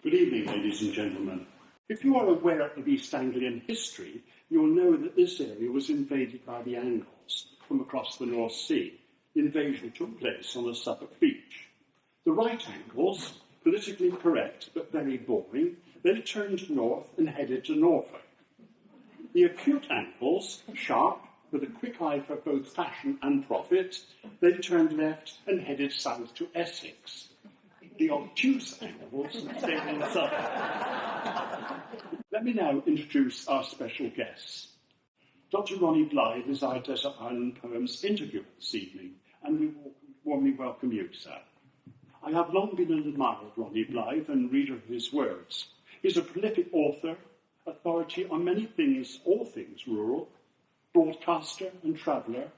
Good evening, ladies and gentlemen. If you are aware of East Anglian history, you'll know that this area was invaded by the Angles from across the North Sea. The invasion took place on the Suffolk beach. The right Angles, politically correct but very boring, then turned north and headed to Norfolk. The acute Angles, sharp, with a quick eye for both fashion and profit, then turned left and headed south to Essex. The obtuse Angles stayed in Suffolk. Let me now introduce our special guests. Dr Ronald Blythe is our Desert Island Poems interviewer this evening, and we warmly welcome you, sir. I have long been an admirer of Ronald Blythe and reader of his words. He's a prolific author, authority on many things, all things rural, broadcaster and traveller,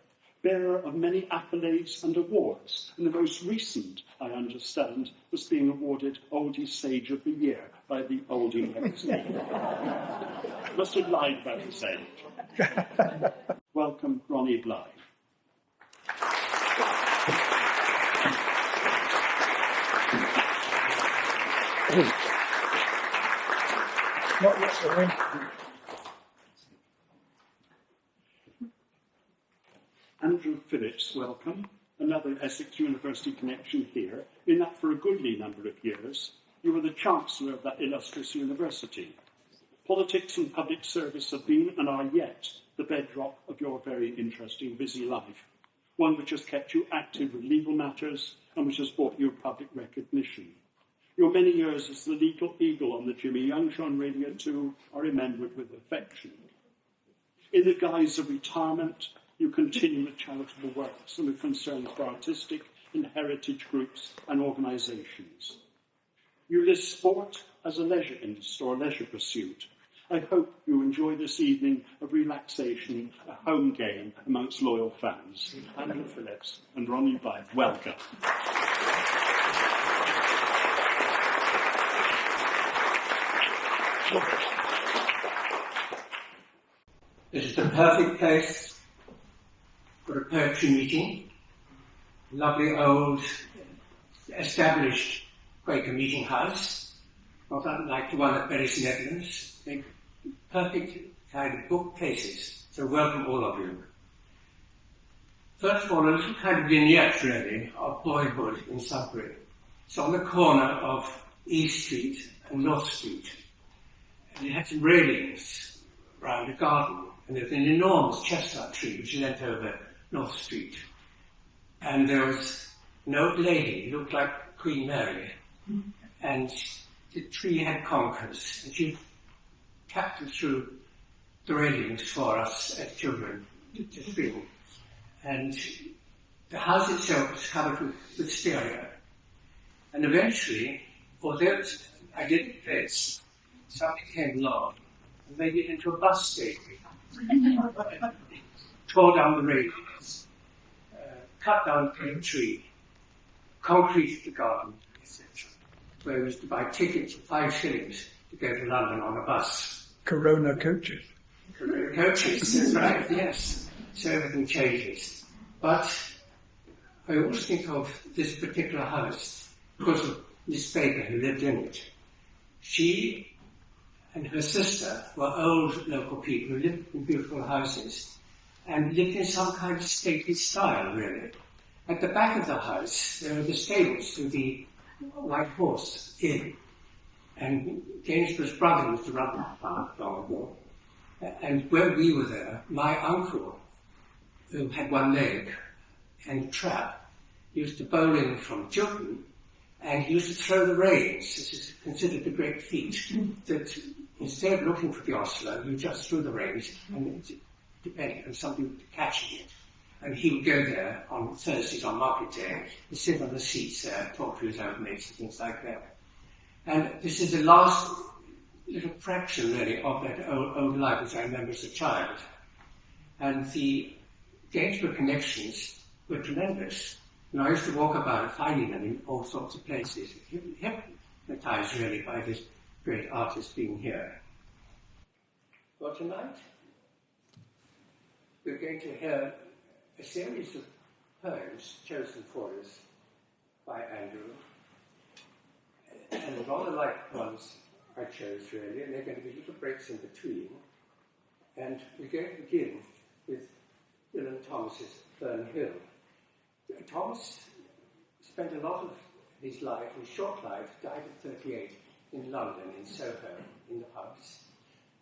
bearer of many accolades and awards, and the most recent, I understand, was being awarded Oldie Sage of the Year by the Oldie magazine. Must have lied about his age. Welcome, Ronald Blythe. Not yet, sorry. Andrew Phillips, welcome. Another Essex University connection here, in that for a goodly number of years, you were the Chancellor of that illustrious university. Politics and public service have been and are yet the bedrock of your very interesting, busy life, one which has kept you active with legal matters and which has brought you public recognition. Your many years as the legal eagle on the Jimmy Young Show on Radio 2 are remembered with affection. In the guise of retirement, you continue with charitable works and with concerns for artistic and heritage groups and organisations. You list sport as a leisure interest or a leisure pursuit. I hope you enjoy this evening of relaxation, a home game amongst loyal fans. Andrew Phillips and Ronald Blythe, welcome. This is the perfect place for a poetry meeting. Lovely old established Quaker meeting house, not unlike the one at Bury's Netherlands. Perfect kind of bookcases. So welcome all of you. First of all, a little kind of vignette really of boyhood in Sudbury. It's on the corner of East Street and North Street. And it had some railings round a garden, and there was an enormous chestnut tree which leant over North Street. And there was an old lady, looked like Queen Mary, and the tree had conkers, and she tapped them through the railings for us as children to swing. And the house itself was covered with stereo. And eventually, although I didn't place, somebody came along and made it into a bus station. Tore down the railings, cut down a tree, concreted the garden, etc. Where we used to buy tickets for 5 shillings to go to London on a bus. Corona coaches. Corona coaches, that's right, yes. So everything changes. But I always think of this particular house because of Miss Baker who lived in it. She and her sister were old local people who lived in beautiful houses and lived in some kind of stately style, really. At the back of the house, there were the stables to the White Horse Inn. And Gainsborough's brother used to run that park long ago. And when we were there, my uncle, who had one leg and trap, used to bowl in from Chiltern, and he used to throw the reins. This is considered a great feat, that instead of looking for the ostler, you just threw the reins, and depending on somebody catching it. And he would go there on Thursdays on market day and sit on the seats there, talk to his old mates and things like that. And this is the last little fraction, really, of that old life which I remember as a child. And the Gainsborough connections were tremendous. And I used to walk about finding them in all sorts of places, hypnotized really by this great artist being here. Well, tonight we're going to hear a series of poems chosen for us by Andrew. and rather like ones I chose really, and there are going to be little breaks in between. And we're going to begin with Dylan Thomas's Fern Hill. Thomas spent a lot of his life, his short life, died at 38 in London, in Soho, in the pubs.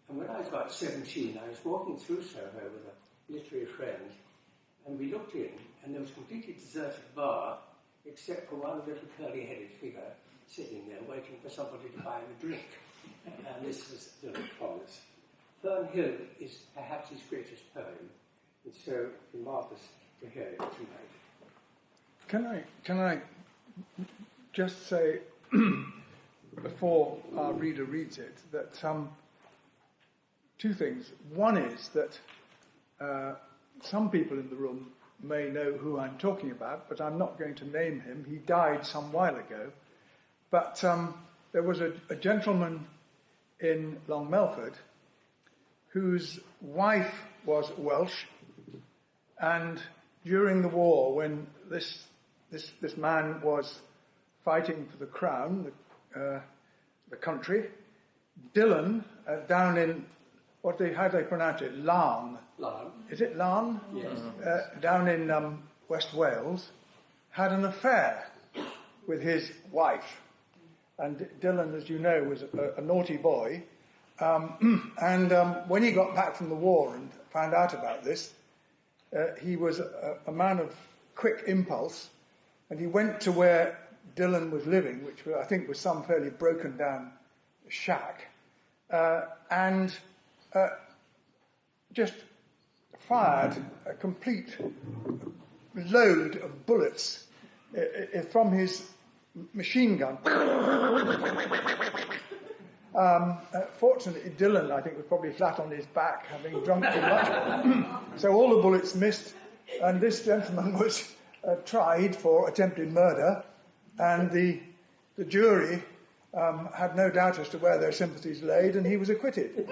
And when I was about 17, I was walking through Soho with a literary friend, and we looked in, and there was a completely deserted bar, except for one little curly-headed figure sitting there waiting for somebody to buy him a drink. And this was Dylan Thomas. Fern Hill is perhaps his greatest poem, and so it'd be marvellous to hear it tonight. Can I just say, before our reader reads it, that two things. One is that some people in the room may know who I'm talking about, but I'm not going to name him. He died some while ago. But there was a gentleman in Long Melford whose wife was Welsh, and during the war, when this man was fighting for the crown, the country, Dylan, down in, how do they pronounce it? Larne. Larne. Is it Larne? Yes. Down in West Wales, had an affair with his wife. And Dylan, as you know, was a naughty boy. And when he got back from the war and found out about this, he was a man of quick impulse, and he went to where Dylan was living, which I think was some fairly broken down shack, and just fired a complete load of bullets from his machine gun. Fortunately, Dylan, I think, was probably flat on his back, having drunk too much. So all the bullets missed, and this gentleman was tried for attempted murder, and the jury had no doubt as to where their sympathies laid, and he was acquitted.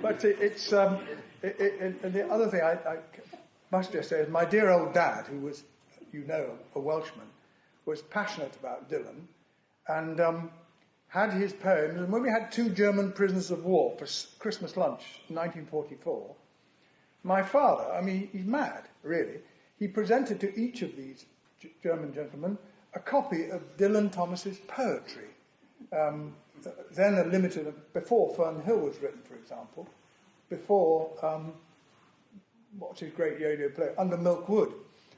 But and the other thing I must just say is my dear old dad, who was, you know, a Welshman, was passionate about Dylan, and had his poems. And when we had 2 German prisoners of war for Christmas lunch in 1944, my father, I mean, he's mad, really, he presented to each of these German gentlemen a copy of Dylan Thomas's poetry, then a limited, before Fern Hill was written, for example, before, what's his great yo-yo play, Under Milk Wood.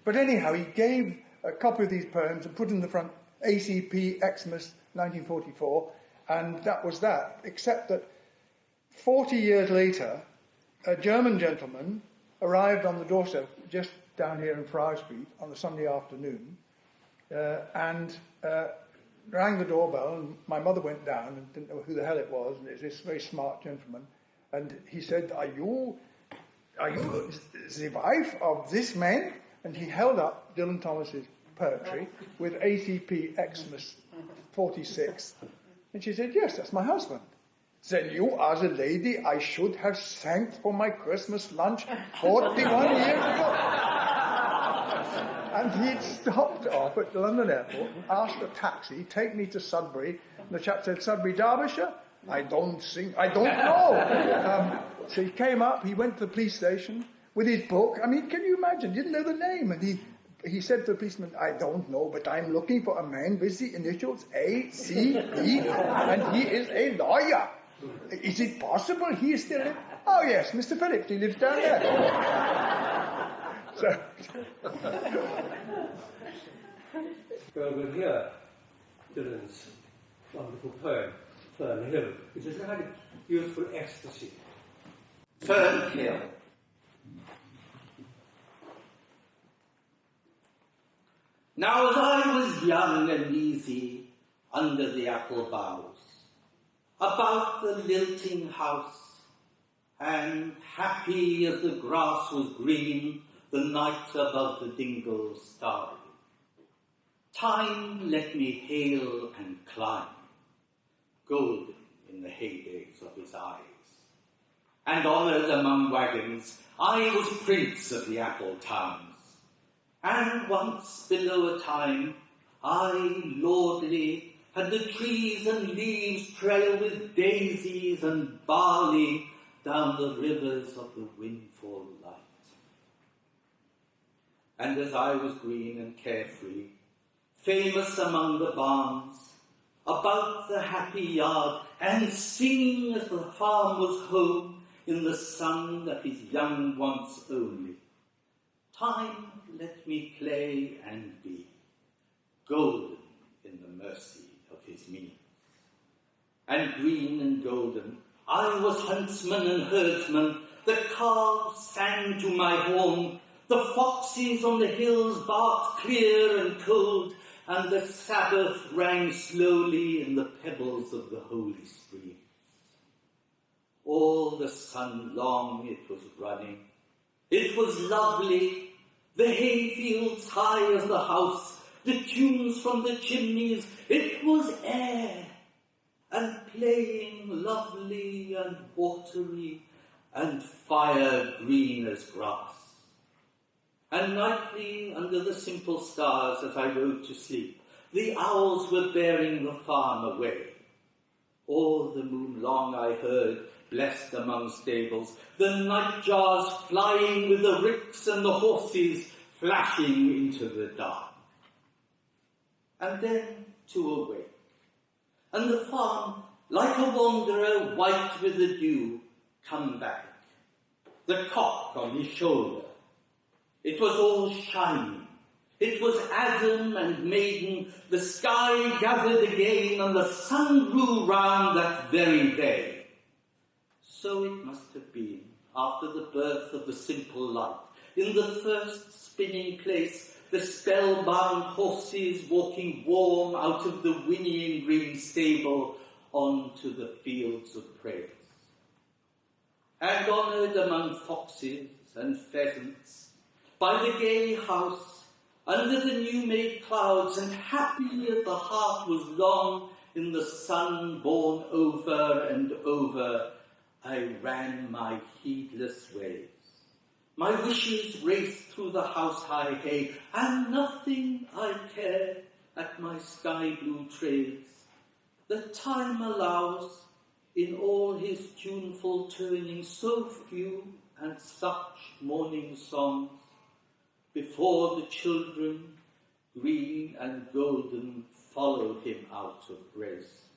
But anyhow, he gave a copy of these poems and put in the front, ACP Xmas 1944, and that was that, except that 40 years later, a German gentleman arrived on the doorstep just down here in Friar Street on a Sunday afternoon, and rang the doorbell, and my mother went down and didn't know who the hell it was, and it was this very smart gentleman, and he said, Are you the wife of this man? And he held up Dylan Thomas's poetry with ACP Xmas 46, and she said, Yes, that's my husband. Then you are the lady I should have thanked for my Christmas lunch 41 years ago. And he'd stopped off at the London airport and asked a taxi, take me to Sudbury. And the chap said, Sudbury, Derbyshire? I don't know. So he came up, he went to the police station with his book. I mean, can you imagine? Didn't know the name. And he said to the policeman, I don't know, but I'm looking for a man with the initials A.C.E. and he is a lawyer. Is it possible he is still in? Oh yes, Mr. Phillips, he lives down there. So Well, we'll hear Dylan's wonderful poem, Fern Hill, which is a kind of youthful ecstasy. Fern Hill. Now as I was young and easy under the apple boughs, about the lilting house, and happy as the grass was green, the night above the dingle starry, time let me hail and climb, golden in the heydays of his eyes, and honoured among wagons, I was prince of the apple towns, and once below a time, aye, lordly, and the trees and leaves trail with daisies and barley down the rivers of the windfall light. And as I was green and carefree, famous among the barns, about the happy yard, and singing as the farm was home in the sun that is young once only, time let me play and be, golden in the mercy of his means. And green and golden, I was huntsman and herdsman, the calves sang to my horn, the foxes on the hills barked clear and cold, and the Sabbath rang slowly in the pebbles of the holy streams. All the sun long it was running. It was lovely, the hayfields high as the house, the tunes from the chimneys, it was air, and playing lovely and watery, and fire green as grass. And nightly, under the simple stars as I rode to sleep, the owls were bearing the farm away. All the moon long I heard, blessed among stables, the nightjars flying with the ricks and the horses flashing into the dark. And then to awake, and the farm, like a wanderer white with the dew, come back, the cock on his shoulder. It was all shining. It was Adam and maiden, the sky gathered again, and the sun grew round that very day. So it must have been, after the birth of the simple light, in the first spinning place, the spellbound horses walking warm out of the whinnying green stable onto the fields of praise. And honoured among foxes and pheasants, by the gay house, under the new-made clouds, and happy as the heart was long in the sun born over and over, I ran my heedless ways. My wishes raced through the house-high hay, and nothing I cared at my sky-blue trades. The time allows, in all his tuneful turning, so few and such morning songs, before the children, green and golden, followed him out of grace.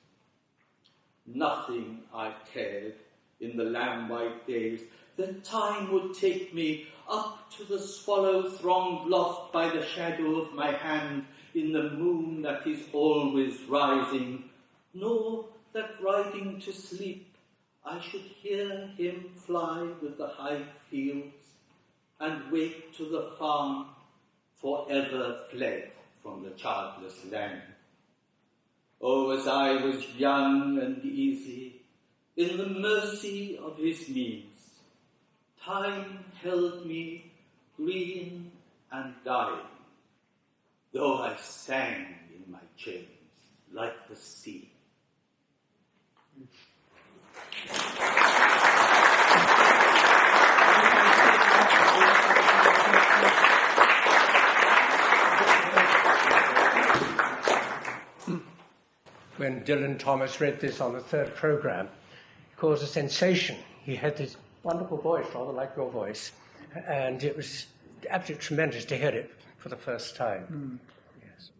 Nothing I cared in the lamb-white days. The time would take me up to the swallow-thronged loft by the shadow of my hand in the moon that is always rising, nor that riding to sleep I should hear him fly with the high fields, and wake to the farm, forever fled from the childless land. Oh, as I was young and easy, in the mercy of his means, time held me green and dying, though I sang in my chains like the sea. When Dylan Thomas read this on the third programme, it caused a sensation. He had this wonderful voice, rather like your voice, and it was absolutely tremendous to hear it for the first time. Yes.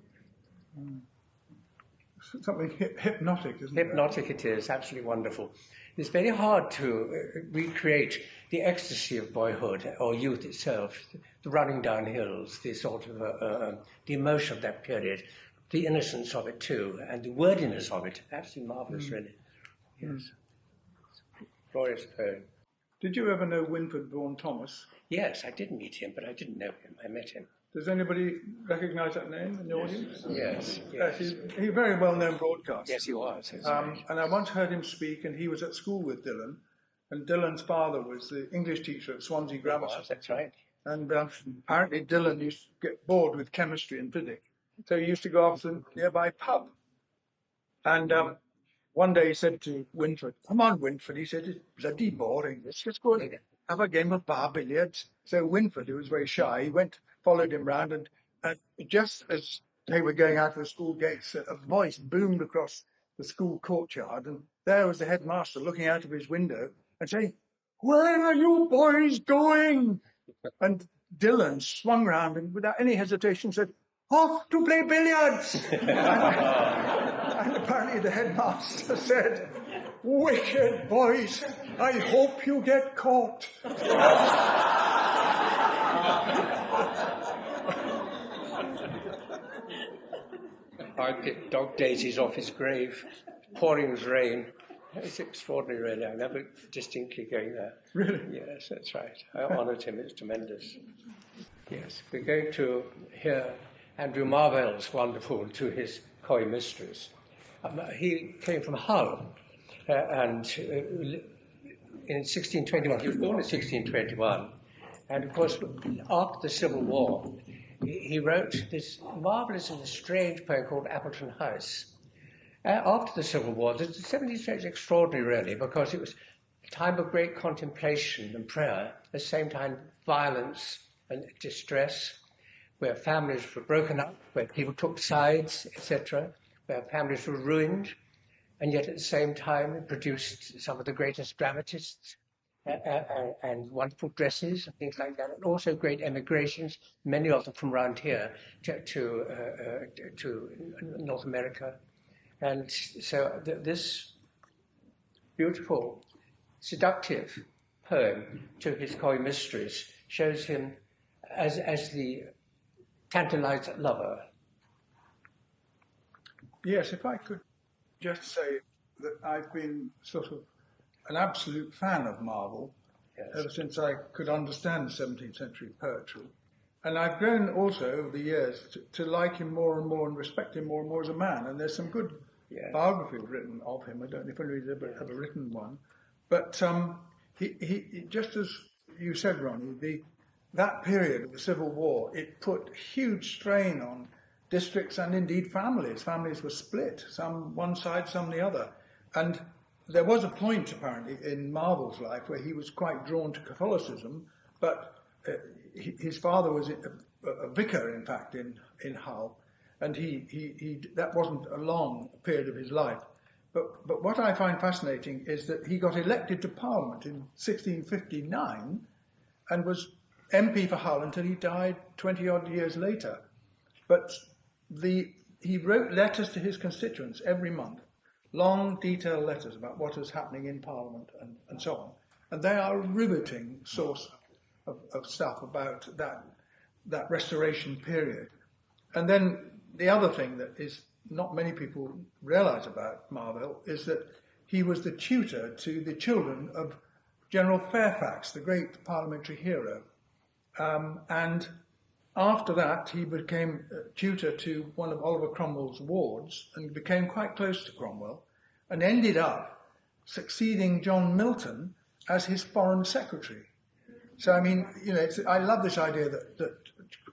Something hypnotic, isn't it? Hypnotic it is, absolutely wonderful. It's very hard to recreate the ecstasy of boyhood or youth itself, the running down hills, the sort of the emotion of that period, the innocence of it too, and the wordiness of it. Absolutely marvellous, really. Yes. Glorious poem. Did you ever know Winford Vaughan Thomas? Yes, I did meet him, but I didn't know him. I met him. Does anybody recognise that name in the audience? Yes. He's a very well-known broadcaster. Yes, he was. And I once heard him speak, and he was at school with Dylan, and Dylan's father was the English teacher at Swansea Grammar School. That's right. And apparently Dylan used to get bored with chemistry and physics, so he used to go off to the nearby pub. And one day he said to Winford, "Come on, Winford," he said, "it's bloody boring. Let's just go and have a game of bar billiards." So Winford, who was very shy, he followed him round, and just as they were going out of the school gates, a voice boomed across the school courtyard, and there was the headmaster looking out of his window and saying, "Where are you boys going?" And Dylan swung round and without any hesitation said, "Off to play billiards." And apparently the headmaster said, "Wicked boys, I hope you get caught." I picked dog daisies off his grave, pouring with rain. It's extraordinary, really. I remember distinctly going there. Really? Yes, that's right. I honoured him. It's tremendous. Yes, we're going to hear Andrew Marvell's wonderful To His Coy Mistress. He came from Hull, and in 1621, he was born in 1621, and of course, after the Civil War, he wrote this marvellous and strange poem called Appleton House. After the Civil War, the 17th century is extraordinary, really, because it was a time of great contemplation and prayer, at the same time violence and distress, where families were broken up, where people took sides, etc., where families were ruined, and yet at the same time it produced some of the greatest dramatists and wonderful dresses and things like that, and also great emigrations, many of them from around here to North America. And so this beautiful, seductive poem, To His Coy Mistress, shows him as the tantalized lover. Yes, if I could just say that I've been sort of an absolute fan of Marvell ever since I could understand 17th century poetry. And I've grown also over the years to like him more and more and respect him more and more as a man. And there's some good biography written of him. I don't know if anybody's ever written one. But he just as you said, Ronnie, that period of the Civil War, it put huge strain on districts and indeed families. Families were split, some one side, some the other. And there was a point, apparently, in Marvell's life where he was quite drawn to Catholicism, but his father was a vicar, in fact, in Hull, and he that wasn't a long period of his life. But what I find fascinating is that he got elected to Parliament in 1659 and was MP for Hull until he died 20-odd years later. But he wrote letters to his constituents every month, long, detailed letters about what was happening in Parliament and so on. And they are a riveting source of stuff about that restoration period. And then the other thing that is not many people realise about Marvell is that he was the tutor to the children of General Fairfax, the great parliamentary hero. And after that, he became a tutor to one of Oliver Cromwell's wards and became quite close to Cromwell and ended up succeeding John Milton as his foreign secretary. So, I mean, I love this idea that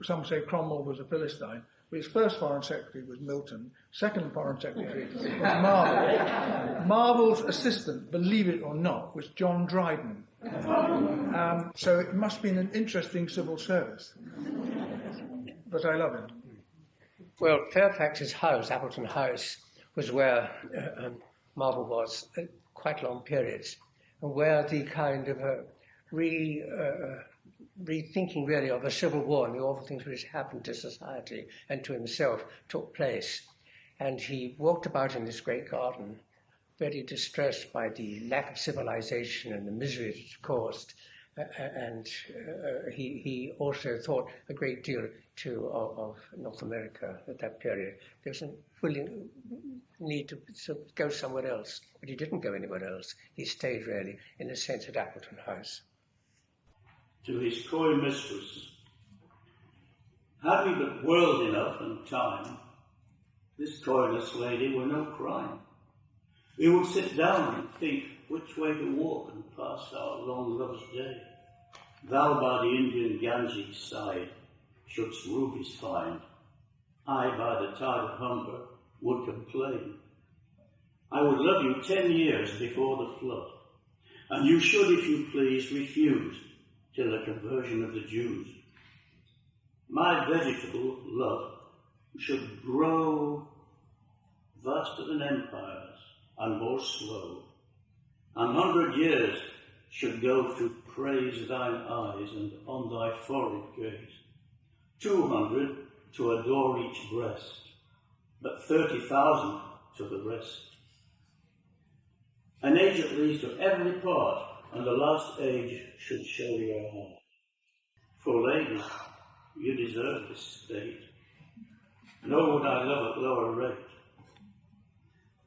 some say Cromwell was a Philistine. But his first foreign secretary was Milton. Second foreign secretary was Marvell. Marvell's assistant, believe it or not, was John Dryden. So it must have been an interesting civil service. But I love him. Well, Fairfax's house, Appleton House, was where Marvell was at quite long periods, and where the kind of rethinking really of the Civil War and the awful things which happened to society and to himself took place. And he walked about in this great garden, very distressed by the lack of civilization and the misery it caused. And he also thought a great deal of North America at that period. There was a willing need to go somewhere else, but he didn't go anywhere else. He stayed really, in a sense, at Appleton House. To his coy mistress, had we but world enough and time, this coyless lady were no crime. We would sit down and think which way to walk and pass our long love's day. Thou by the Indian Ganges side shouldst rubies find. I by the tide of Humber would complain. I would love you 10 years before the flood, and you should, if you please, refuse till the conversion of the Jews. My vegetable love should grow vaster than empires and more slow, and 100 years should go to praise thine eyes and on thy forehead gaze, 200 to adore each breast, but 30,000 to the rest. An age at least of every part, and the last age should show your heart. For ladies, you deserve this state, nor would I love at lower rate.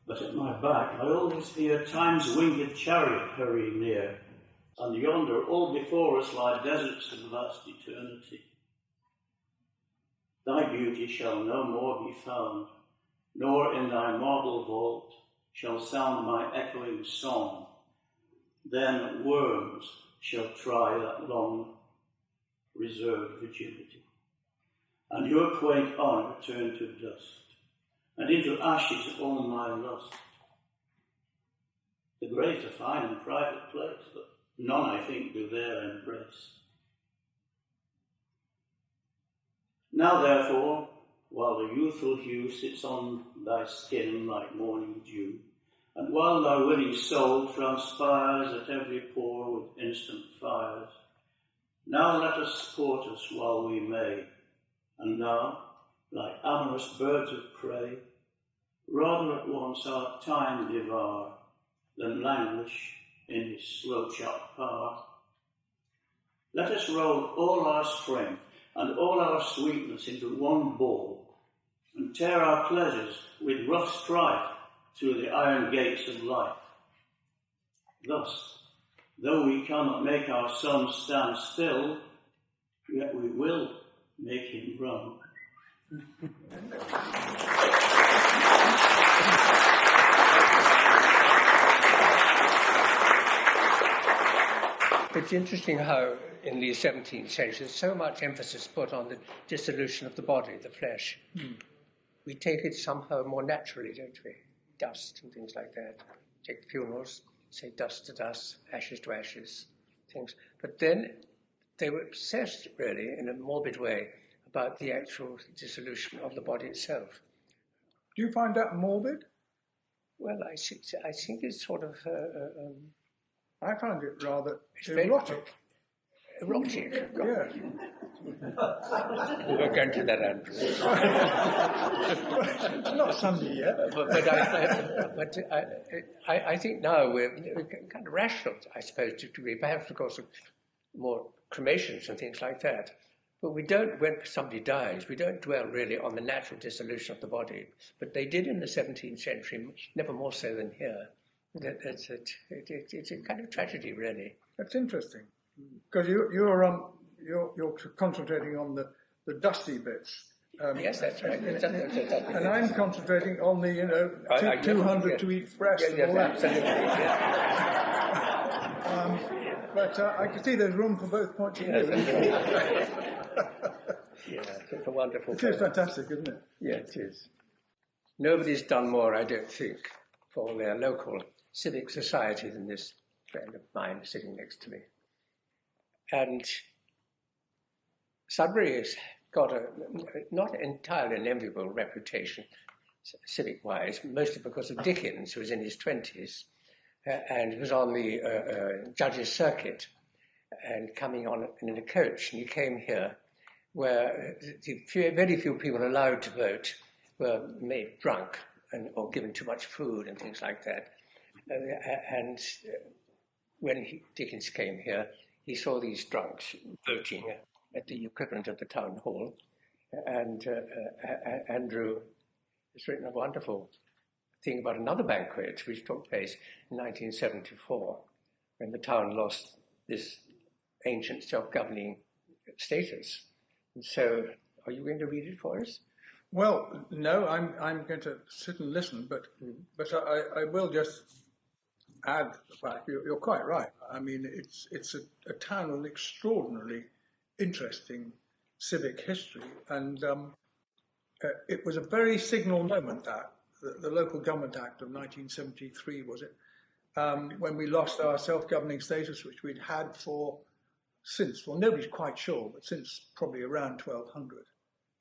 But at my back I always hear time's winged chariot hurrying near, and yonder all before us lie deserts of vast eternity. Thy beauty shall no more be found, nor in thy marble vault shall sound my echoing song. Then worms shall try that long reserved virginity, and your quaint honour turn to dust, and into ashes all my lust. The grave's a fine and private place, but none, I think, do there embrace. Now, therefore, while the youthful hue sits on thy skin like morning dew, and while thy willing soul transpires at every pore with instant fires, now let us sport us while we may, and now, like amorous birds of prey, rather at once our time devour than languish in his slow sharp power. Let us roll all our strength and all our sweetness into one ball, and tear our pleasures with rough strife through the iron gates of life. Thus, though we cannot make our sun stand still, yet we will make him run. It's interesting how in the 17th century there's so much emphasis put on the dissolution of the body, the flesh. We take it somehow more naturally, don't we? Dust and things like that. Take the funerals, say dust to dust, ashes to ashes, things. But then they were obsessed, really, in a morbid way, about the actual dissolution of the body itself. Do you find that morbid? Well, I think it's sort of... I find it rather it's erotic. Erotic? Yeah. We won't go into that, Andrew. It's not Sunday yet. But I think now we're kind of rational, I suppose, to a degree, perhaps because of more cremations and things like that. But we don't, when somebody dies, we don't dwell really on the natural dissolution of the body. But they did in the 17th century, never more so than here. It's a kind of tragedy, really. That's interesting, because you're concentrating on the dusty bits. Yes, that's right. And I'm concentrating on the 200 to each breast. Yes, absolutely. But I can see there's room for both points of view. Yeah, it's a wonderful. It is fantastic, isn't it? Yeah, it is. Nobody's done more, I don't think, for their local civic society than this friend of mine sitting next to me. And Sudbury has got a not entirely an enviable reputation, civic-wise, mostly because of Dickens, who was in his 20s, and was on the judges' circuit, and coming on in a coach, and he came here, where very few people allowed to vote were made drunk or given too much food and things like that. And when Dickens came here, he saw these drunks voting at the equivalent of the town hall, and Andrew has written a wonderful thing about another banquet which took place in 1974, when the town lost this ancient self-governing status. And so, are you going to read it for us? Well, no, I'm going to sit and listen, but I will just add the fact you're quite right. I mean, it's a town with extraordinarily interesting civic history, and it was a very signal moment that the Local Government Act of 1973, was it, when we lost our self-governing status, which we'd had since, well, nobody's quite sure, but since probably around 1200.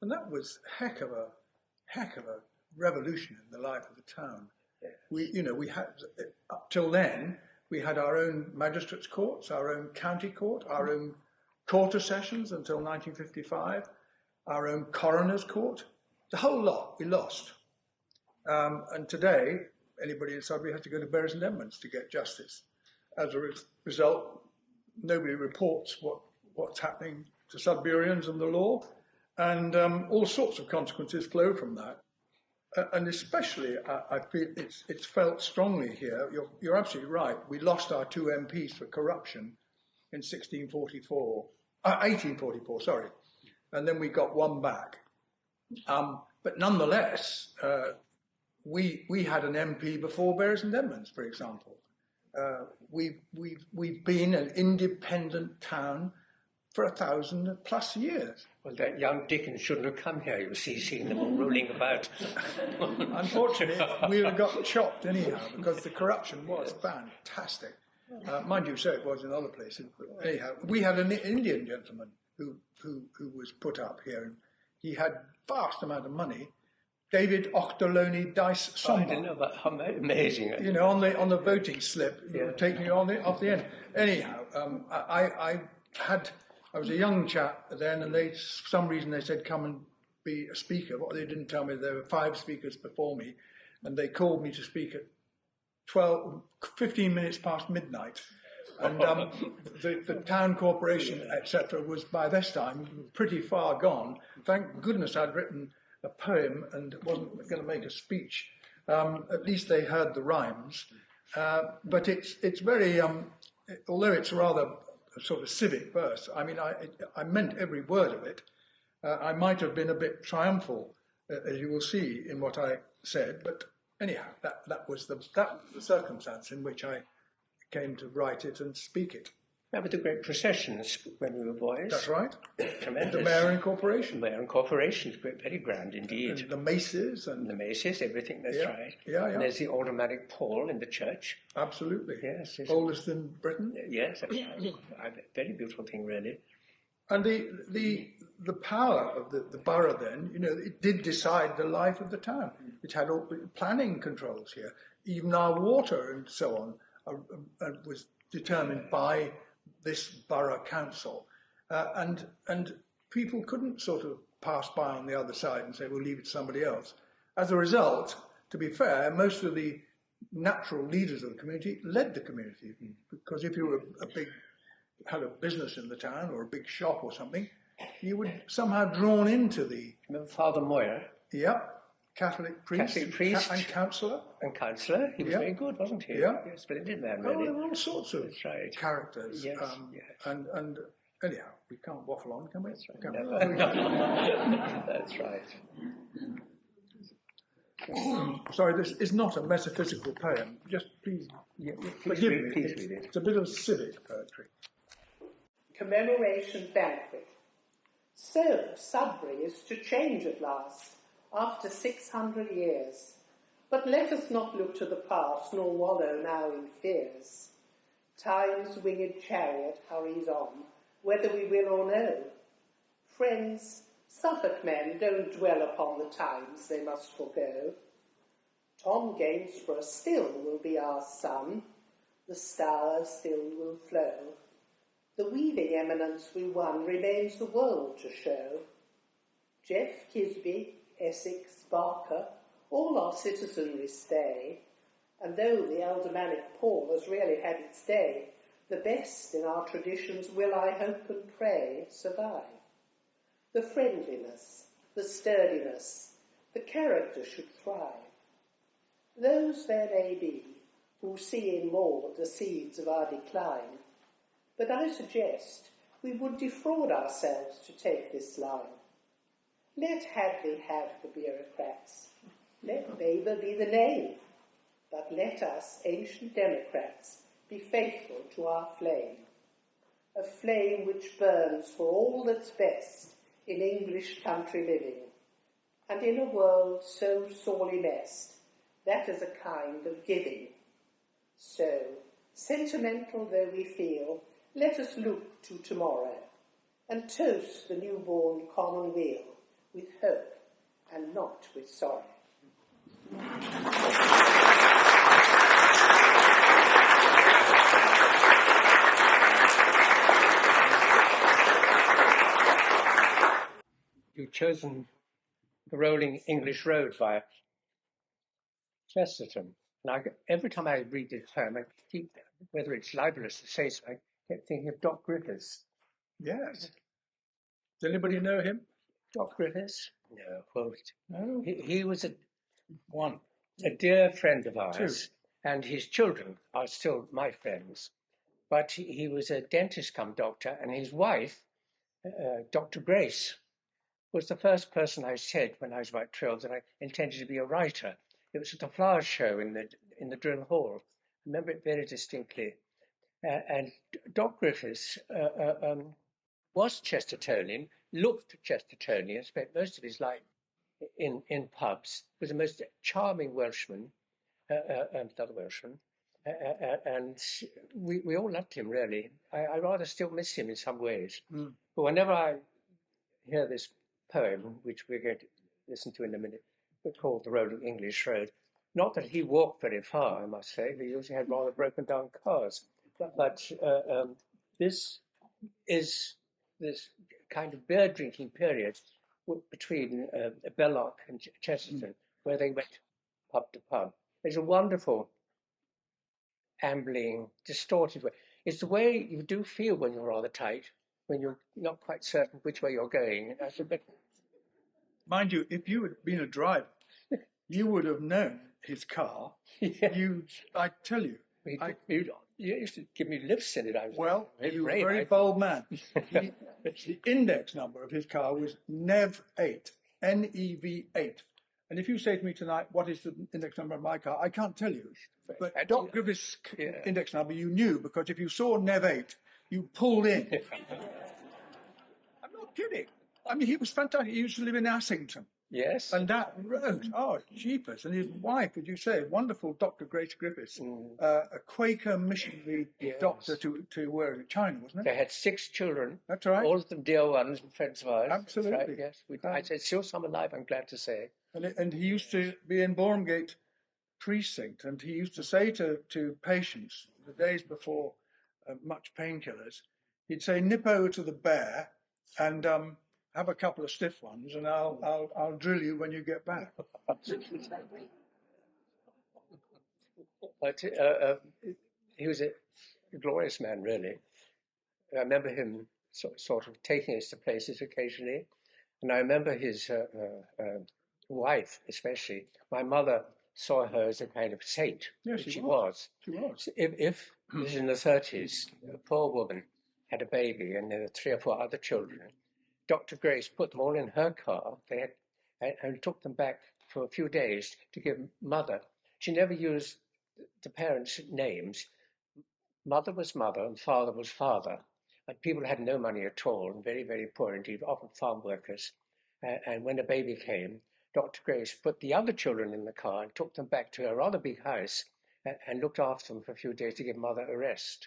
And that was a heck of heck of a revolution in the life of the town. We had, up till then, we had our own magistrates' courts, our own county court, our own quarter sessions until 1955, our own coroner's court. The whole lot we lost. And today, anybody in Sudbury has to go to Bury St Edmunds to get justice. As a result, nobody reports what's happening to Sudburyans and the law, and all sorts of consequences flow from that. And especially, I feel it's felt strongly here. You're absolutely right. We lost our 2 MPs for corruption in 1844, sorry, and then we got one back. But nonetheless, we had an MP before Bury St Edmunds, for example. We've been an independent town for 1,000+ years. Well, that young Dickens shouldn't have come here, you see, seeing them all rolling about. Unfortunately, we would have got chopped anyhow, because the corruption was fantastic. Mind you, so it was in other places. But anyhow, we had an Indian gentleman who was put up here, and he had vast amount of money. David Ochterlony Dice Somba. I don't know about how amazing. You know, on the voting slip, taking you off the end. Anyhow, I was a young chap then, and for some reason they said come and be a speaker. What they didn't tell me, there were 5 speakers before me, and they called me to speak at 15 minutes past midnight. And the town corporation, etc., was by this time pretty far gone. Thank goodness I'd written a poem and wasn't going to make a speech. At least they heard the rhymes. But it's very, although it's rather a sort of civic verse, I mean, I meant every word of it. I might have been a bit triumphal, as you will see in what I said, but anyhow, that was the circumstance in which I came to write it and speak it. Remember the great processions when we were boys? That's right. Tremendous. The Mayor and Corporation. The Mayor and Corporation, very grand indeed. And the maces. And the maces, everything, that's right. Yeah. And there's the automatic pole in the church. Absolutely. Yes. Oldest in Britain. Yes, that's right. A very beautiful thing, really. And the power of the borough then, you know, it did decide the life of the town. It had all the planning controls here. Even our water and so on was determined by this borough council. And people couldn't sort of pass by on the other side and say, we'll leave it to somebody else. As a result, to be fair, most of the natural leaders of the community led the community. Because if you were had a business in the town or a big shop or something, you would somehow drawn into the... Remember Father Moyer? Yep. Catholic priest and councillor. And councillor. He was very good, wasn't he? Yeah. Yes, splendid man, really. There were all sorts of characters. Yes, And anyhow, we can't waffle on, can we? That's right. Sorry, this is not a metaphysical poem. Just please forgive me. It's a bit of civic poetry. Commemoration Banquet. So, Sudbury is to change at last, after 600 years. But let us not look to the past, nor wallow now in fears. Time's winged chariot hurries on, whether we will or no. Friends, Suffolk men don't dwell upon the times they must forego. Tom Gainsborough still will be our son, the Stour still will flow. The weaving eminence we won remains the world to show. Jeff Kisby, Essex, Barker, all our citizenry stay, and though the aldermanic Paul has really had its day, the best in our traditions will, I hope and pray, survive. The friendliness, the sturdiness, the character should thrive. Those there may be who see in more the seeds of our decline, but I suggest we would defraud ourselves to take this line. Let Hadley have the bureaucrats, let Baber be the knave, but let us, ancient democrats, be faithful to our flame, a flame which burns for all that's best in English country living, and in a world so sorely messed, that is a kind of giving. So, sentimental though we feel, let us look to tomorrow, and toast the newborn commonweal with hope and not with sorrow. You've chosen the rolling English road via Chesterton. And every time I read this poem, I keep, whether it's libelous to say so, I kept thinking of Dr Griffiths. Yes. Does anybody know him? Dr Griffiths? No. Well, No. he was a One. dear friend of ours, Two. and his children are still my friends. But he was a dentist come doctor, and his wife, Dr Grace, was the first person I said when I was about 12 that I intended to be a writer. It was at the flower show in the Drill Hall. I remember it very distinctly. And Dr Griffiths was Chestertonian, looked Chestertonian, spent most of his life in pubs, was a most charming Welshman, another Welshman, and we all loved him, really. I rather still miss him in some ways. Mm. But whenever I hear this poem, which we're going to listen to in a minute, called The Rolling English Road, not that he walked very far, I must say, he also had rather broken down cars, but this is this kind of beer drinking period between Belloc and Chesterton, where they went pub to pub. It's a wonderful, ambling, distorted way. It's the way you do feel when you're rather tight, when you're not quite certain which way you're going. That's a bit... Mind you, if you had been a driver, you would have known his car. Yeah. I tell you. You used to give me lifts in it. You were a very bold man. The index number of his car was NEV8, NEV8. And if you say to me tonight, what is the index number of my car, I can't tell you. But Dr. Griffiths' index number you knew, because if you saw NEV8, you pulled in. I'm not kidding. I mean, he was fantastic. He used to live in Assington. Yes. And that road, jeepers. And his wife, as you say, wonderful Dr. Grace Griffiths, a Quaker missionary doctor to where in China, wasn't it? They had 6 children. That's right. All of them dear ones and friends of ours. Absolutely. That's right, yes. I said, still some alive, I'm glad to say. And he used to be in Bournemgate precinct, and he used to say to patients, the days before much painkillers, he'd say, nip over to the bear and have a couple of stiff ones, and I'll drill you when you get back. But he was a glorious man, really. I remember him sort of taking us to places occasionally, and I remember his wife, especially. My mother saw her as a kind of saint. Yes, she was. She was. If it was in the 30s, a poor woman had a baby, and there were 3 or 4 other children. Dr. Grace put them all in her car. They had, and took them back for a few days to give mother. She never used the parents' names. Mother was mother and father was father. And people had no money at all, and very, very poor indeed, often farm workers. And when a baby came, Dr. Grace put the other children in the car and took them back to her rather big house and looked after them for a few days to give mother a rest.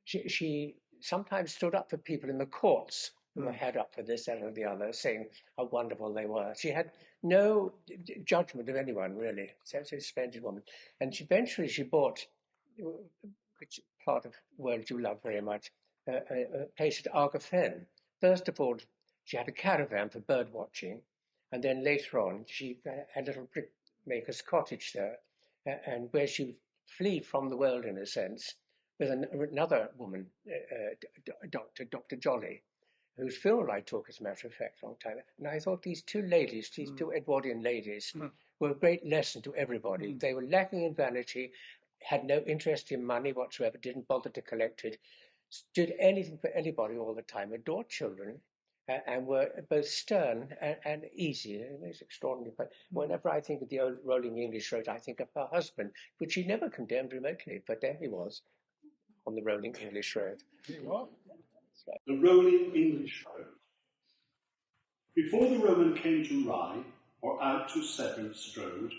She sometimes stood up for people in the courts who were had up for this, that, or the other, saying how wonderful they were. She had no judgment of anyone, really. She was a splendid woman. And eventually she bought, which part of the world you love very much, a place at Argafen. First of all, she had a caravan for bird watching, and then later on she had a little brickmaker's cottage there, and where she would flee from the world, in a sense, with another woman, Dr. Jolly, whose funeral I took, as a matter of fact, a long time. And I thought these 2 ladies, these 2 Edwardian ladies, were a great lesson to everybody. They were lacking in vanity, had no interest in money whatsoever, didn't bother to collect it, did anything for anybody all the time, adored children, and were both stern and easy. It was extraordinary. But whenever I think of the old rolling English road, I think of her husband, which she never condemned remotely, but there he was on the rolling English road. The rolling English road. Before the Roman came to Rye, or out to Severn strode,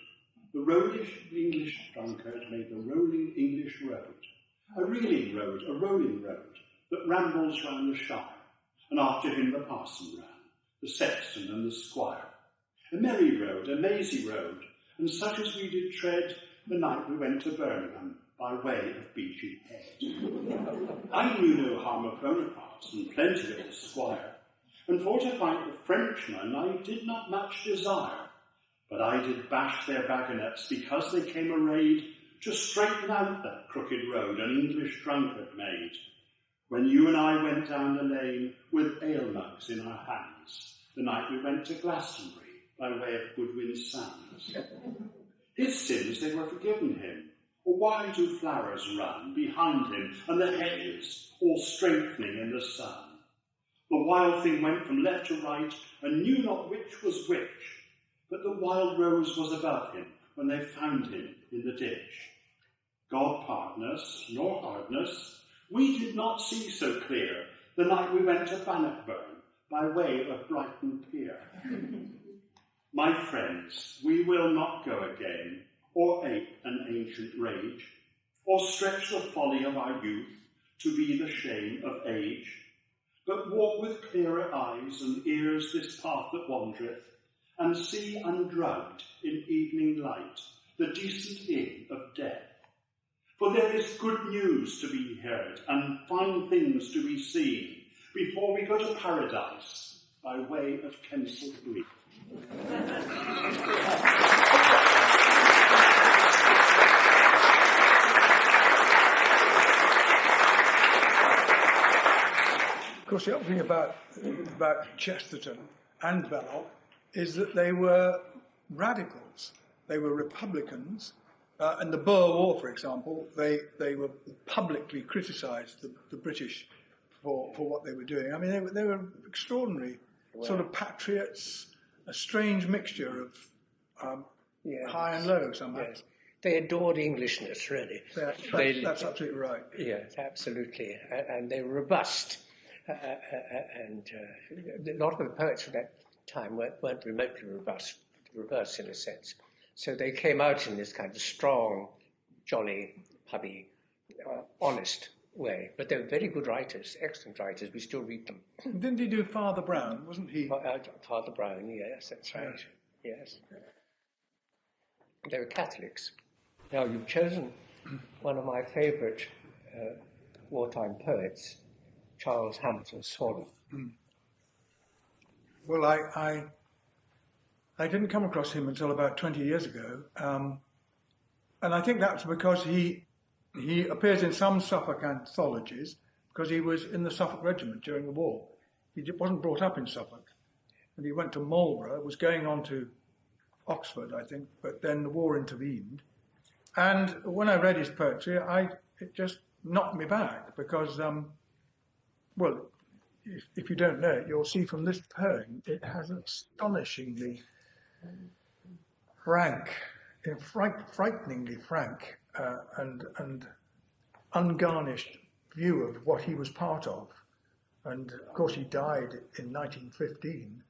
the roguish English drunkard made the rolling English road, a reeling road, a rolling road, that rambles round the shire, and after him the parson ran, the sexton and the squire, A merry road, a mazy road, and such as we did tread the night we went to Birmingham by way of Beachy Head. I knew no harm of Bonaparte's, and plenty of the squire, and for to fight the Frenchmen I did not much desire, but I did bash their bagonets because they came arrayed to straighten out that crooked road an English drunkard made, when you and I went down the lane with ale mugs in our hands, the night we went to Glastonbury by way of Goodwin Sands. His sins they were forgiven him, or why do flowers run behind him, and the hedges all strengthening in the sun? The wild thing went from left to right, and knew not which was which, but the wild rose was above him when they found him in the ditch. God pardon us, nor hardness, we did not see so clear the night we went to Bannockburn by way of Brighton Pier. My friends, we will not go again, or ape an ancient rage, or stretch the folly of our youth to be the shame of age, but walk with clearer eyes and ears this path that wandereth, and see undrugged in evening light the decent inn of death. For there is good news to be heard, and fine things to be seen, before we go to paradise by way of Kensal Green. Of course, the other thing about Chesterton and Belloc is that they were radicals. They were Republicans. In the Boer War, for example, they were publicly criticised the British for what they were doing. I mean, they were extraordinary sort of patriots, a strange mixture of high and low somehow. Yes. They adored Englishness, really. That's absolutely right. Yes, absolutely. And they were robust. And a lot of the poets of that time weren't remotely robust, reverse in a sense. So they came out in this kind of strong, jolly, pubby, honest way. But they were very good writers, excellent writers. We still read them. Didn't he do Father Brown, wasn't he? Father Brown, yes, that's right. Yes. They were Catholics. Now, you've chosen one of my favourite wartime poets, Charles Hamilton Sorley. Well, I didn't come across him until about 20 years ago, and I think that's because he appears in some Suffolk anthologies because he was in the Suffolk Regiment during the war. He wasn't brought up in Suffolk, and he went to Marlborough, was going on to Oxford, I think, but then the war intervened. And when I read his poetry, it just knocked me back because, well, if you don't know it, you'll see from this poem, it has an astonishingly frighteningly frank and ungarnished view of what he was part of. And of course he died in 1915.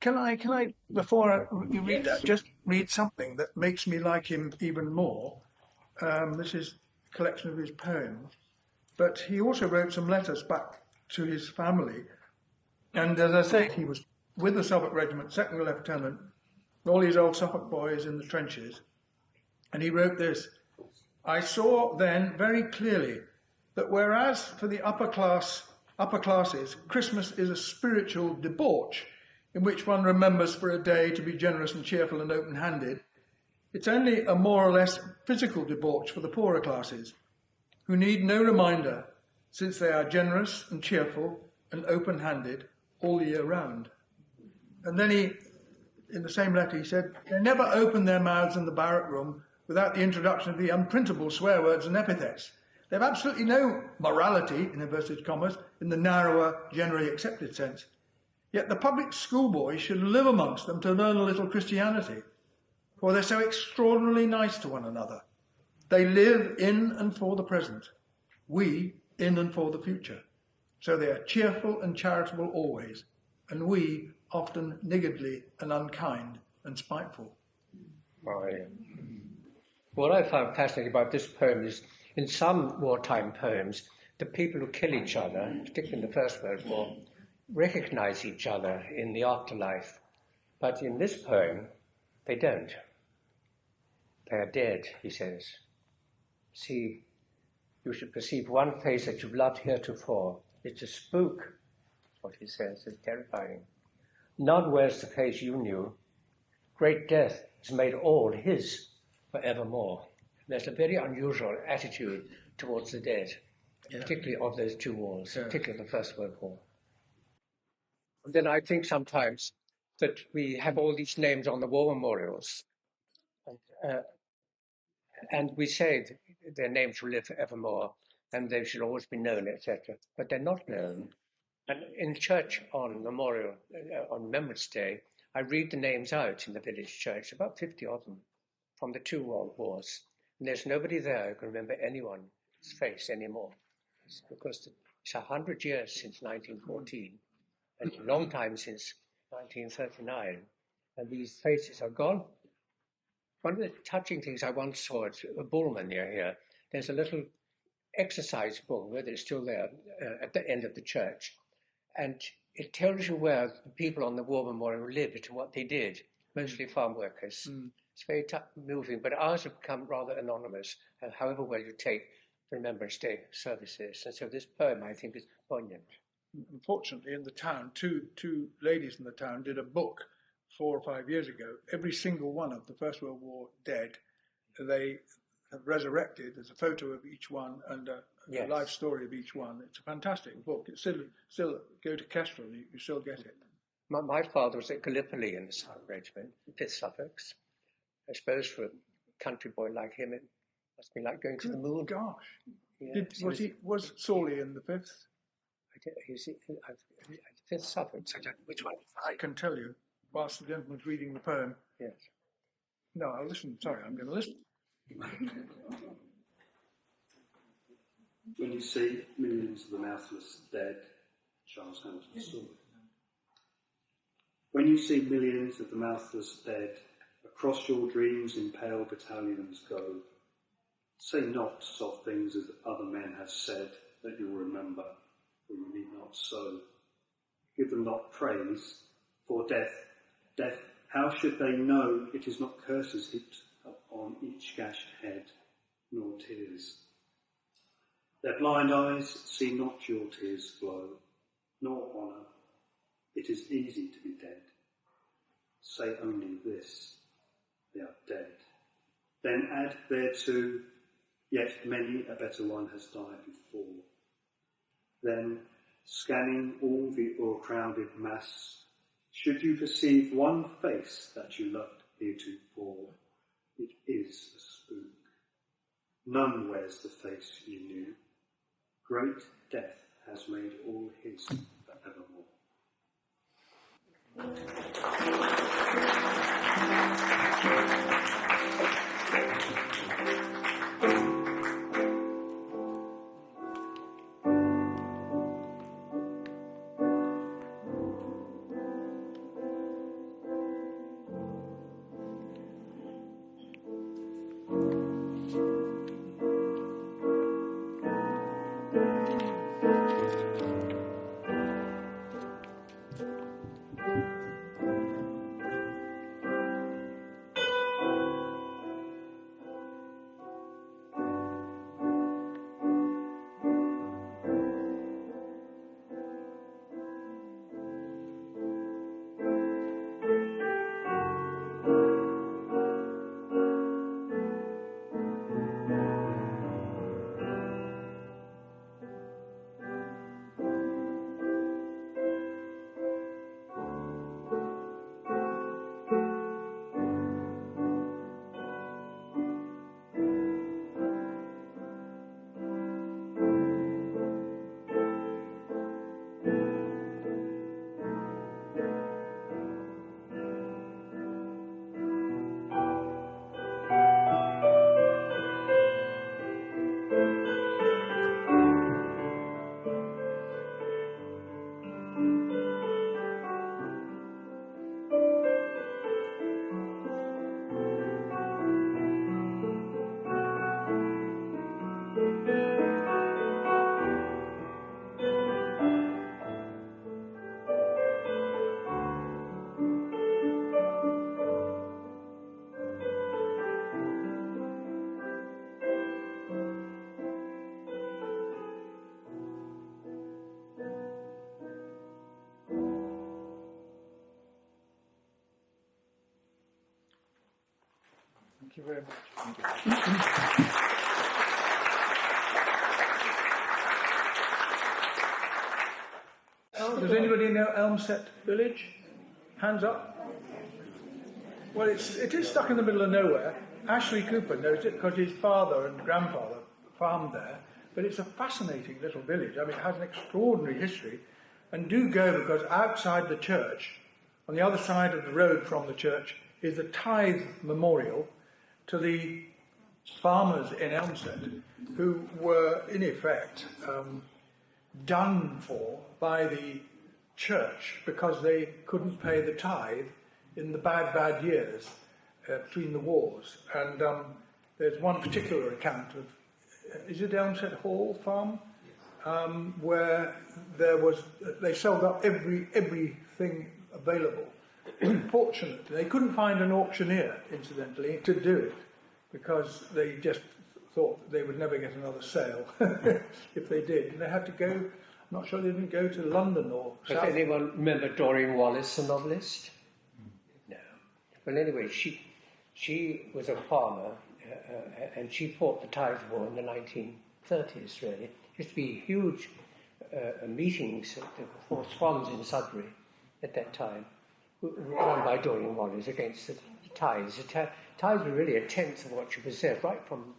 Can I, before you read that, just read something that makes me like him even more? This is a collection of his poems. But he also wrote some letters back to his family. And as I say, he was with the Suffolk Regiment, second lieutenant, all these old Suffolk boys in the trenches. And he wrote this: I saw then very clearly that whereas for the upper classes, Christmas is a spiritual debauch in which one remembers for a day to be generous and cheerful and open-handed, it's only a more or less physical debauch for the poorer classes, who need no reminder, since they are generous and cheerful and open-handed all the year round. And then he, in the same letter, he said, they never open their mouths in the barrack room without the introduction of the unprintable swear words and epithets. They have absolutely no morality, in inverted commas, in the narrower, generally accepted sense. Yet the public schoolboys should live amongst them to learn a little Christianity, for they're so extraordinarily nice to one another. They live in and for the present, we in and for the future. So they are cheerful and charitable always, and we often niggardly and unkind and spiteful. Oh, yeah. What I found fascinating about this poem is, in some wartime poems, the people who kill each other, particularly in the First World War, recognize each other in the afterlife. But in this poem, they don't. They are dead, he says. See, you should perceive one face that you've loved heretofore. It's a spook, what he says. It's terrifying. None wears the face you knew. Great death has made all his forevermore. There's a very unusual attitude towards the dead, particularly of those two wars, particularly the First World War. And then I think sometimes that we have all these names on the war memorials, and we say their names will live forevermore, and they should always be known, etc. But they're not known. And in church on Memorial, on Remembrance Day, I read the names out in the village church, about 50 of them, from the two world wars. And there's nobody there who can remember anyone's face anymore. It's because it's 100 years since 1914, and a long time since 1939, and these faces are gone. One of the touching things I once saw at a Bullman near here, there's a little exercise book, whether it's still there, at the end of the church. And it tells you where the people on the war memorial lived and what they did, mostly farm workers. It's very moving, but ours have become rather anonymous, however well you take the Remembrance Day services. And so this poem, I think, is poignant. Unfortunately, in the town, two ladies in the town did a book 4 or 5 years ago. Every single one of the First World War dead, they have resurrected. There's a photo of each one and a life story of each one. It's a fantastic book. It's still go to Kestrel, you still get it. My father was at Gallipoli in the South Regiment, 5th Suffolks. I suppose for a country boy like him, it must be like going to the moon. Gosh. Yeah, Was Sorley in the 5th? He's 5th Suffolks. I don't know which one. I can tell you, whilst the gentleman's reading the poem. Yes. No, I'll listen. Sorry, I'm going to listen. When you see millions of the mouthless dead, Charles Hamilton story. When you see millions of the mouthless dead, across your dreams in pale battalions go. Say not soft things as other men have said that you'll remember, for you need not so. Give them not praise, for death, how should they know it is not curses heaped upon each gashed head, nor tears? Their blind eyes see not your tears flow, nor honour. It is easy to be dead. Say only this, they are dead. Then add thereto, yet many a better one has died before. Then, scanning all the o'ercrowded mass, should you perceive one face that you loved heretofore, it is a spook. None wears the face you knew. Great death has made all his forevermore. Thank you very much. Thank you. Does anybody know Elmsett Village? Hands up. Well, it is stuck in the middle of nowhere. Ashley Cooper knows it because his father and grandfather farmed there. But it's a fascinating little village. I mean, it has an extraordinary history. And do go, because outside the church, on the other side of the road from the church, is the tithe memorial to the farmers in Elmsett who were, in effect, done for by the church because they couldn't pay the tithe in the bad years between the wars. And there's one particular account of, is it Elmsett Hall Farm? Where they sold up everything available. Unfortunately, they couldn't find an auctioneer, incidentally, to do it, because they just thought they would never get another sale if they did. And they had to go, I'm not sure they didn't go to London or Does South. anyone remember Doreen Wallace, the novelist? No. Well, anyway, she was a farmer, and she fought the tithe war in the 1930s, really. There used to be huge meetings at the Four Swans in Sudbury at that time, run by Doreen Wallace against the tithes. The tithes were really a tenth of what you possessed, right from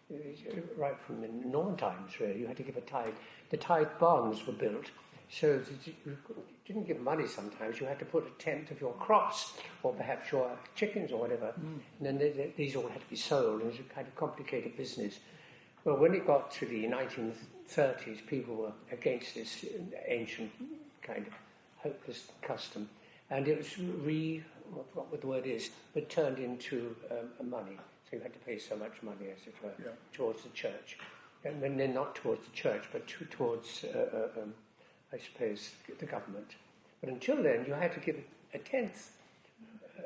the Norman times, really. You had to give a tithe. The tithe barns were built, so that you didn't give money sometimes. You had to put a tenth of your crops, or perhaps your chickens or whatever, and then these all had to be sold. It was a kind of complicated business. Well, when it got to the 1930s, people were against this ancient kind of hopeless custom, and it was what the word is, but turned into money. So you had to pay so much money, as it were, towards the church. And then not towards the church, but towards, I suppose, the government. But until then, you had to give a tenth,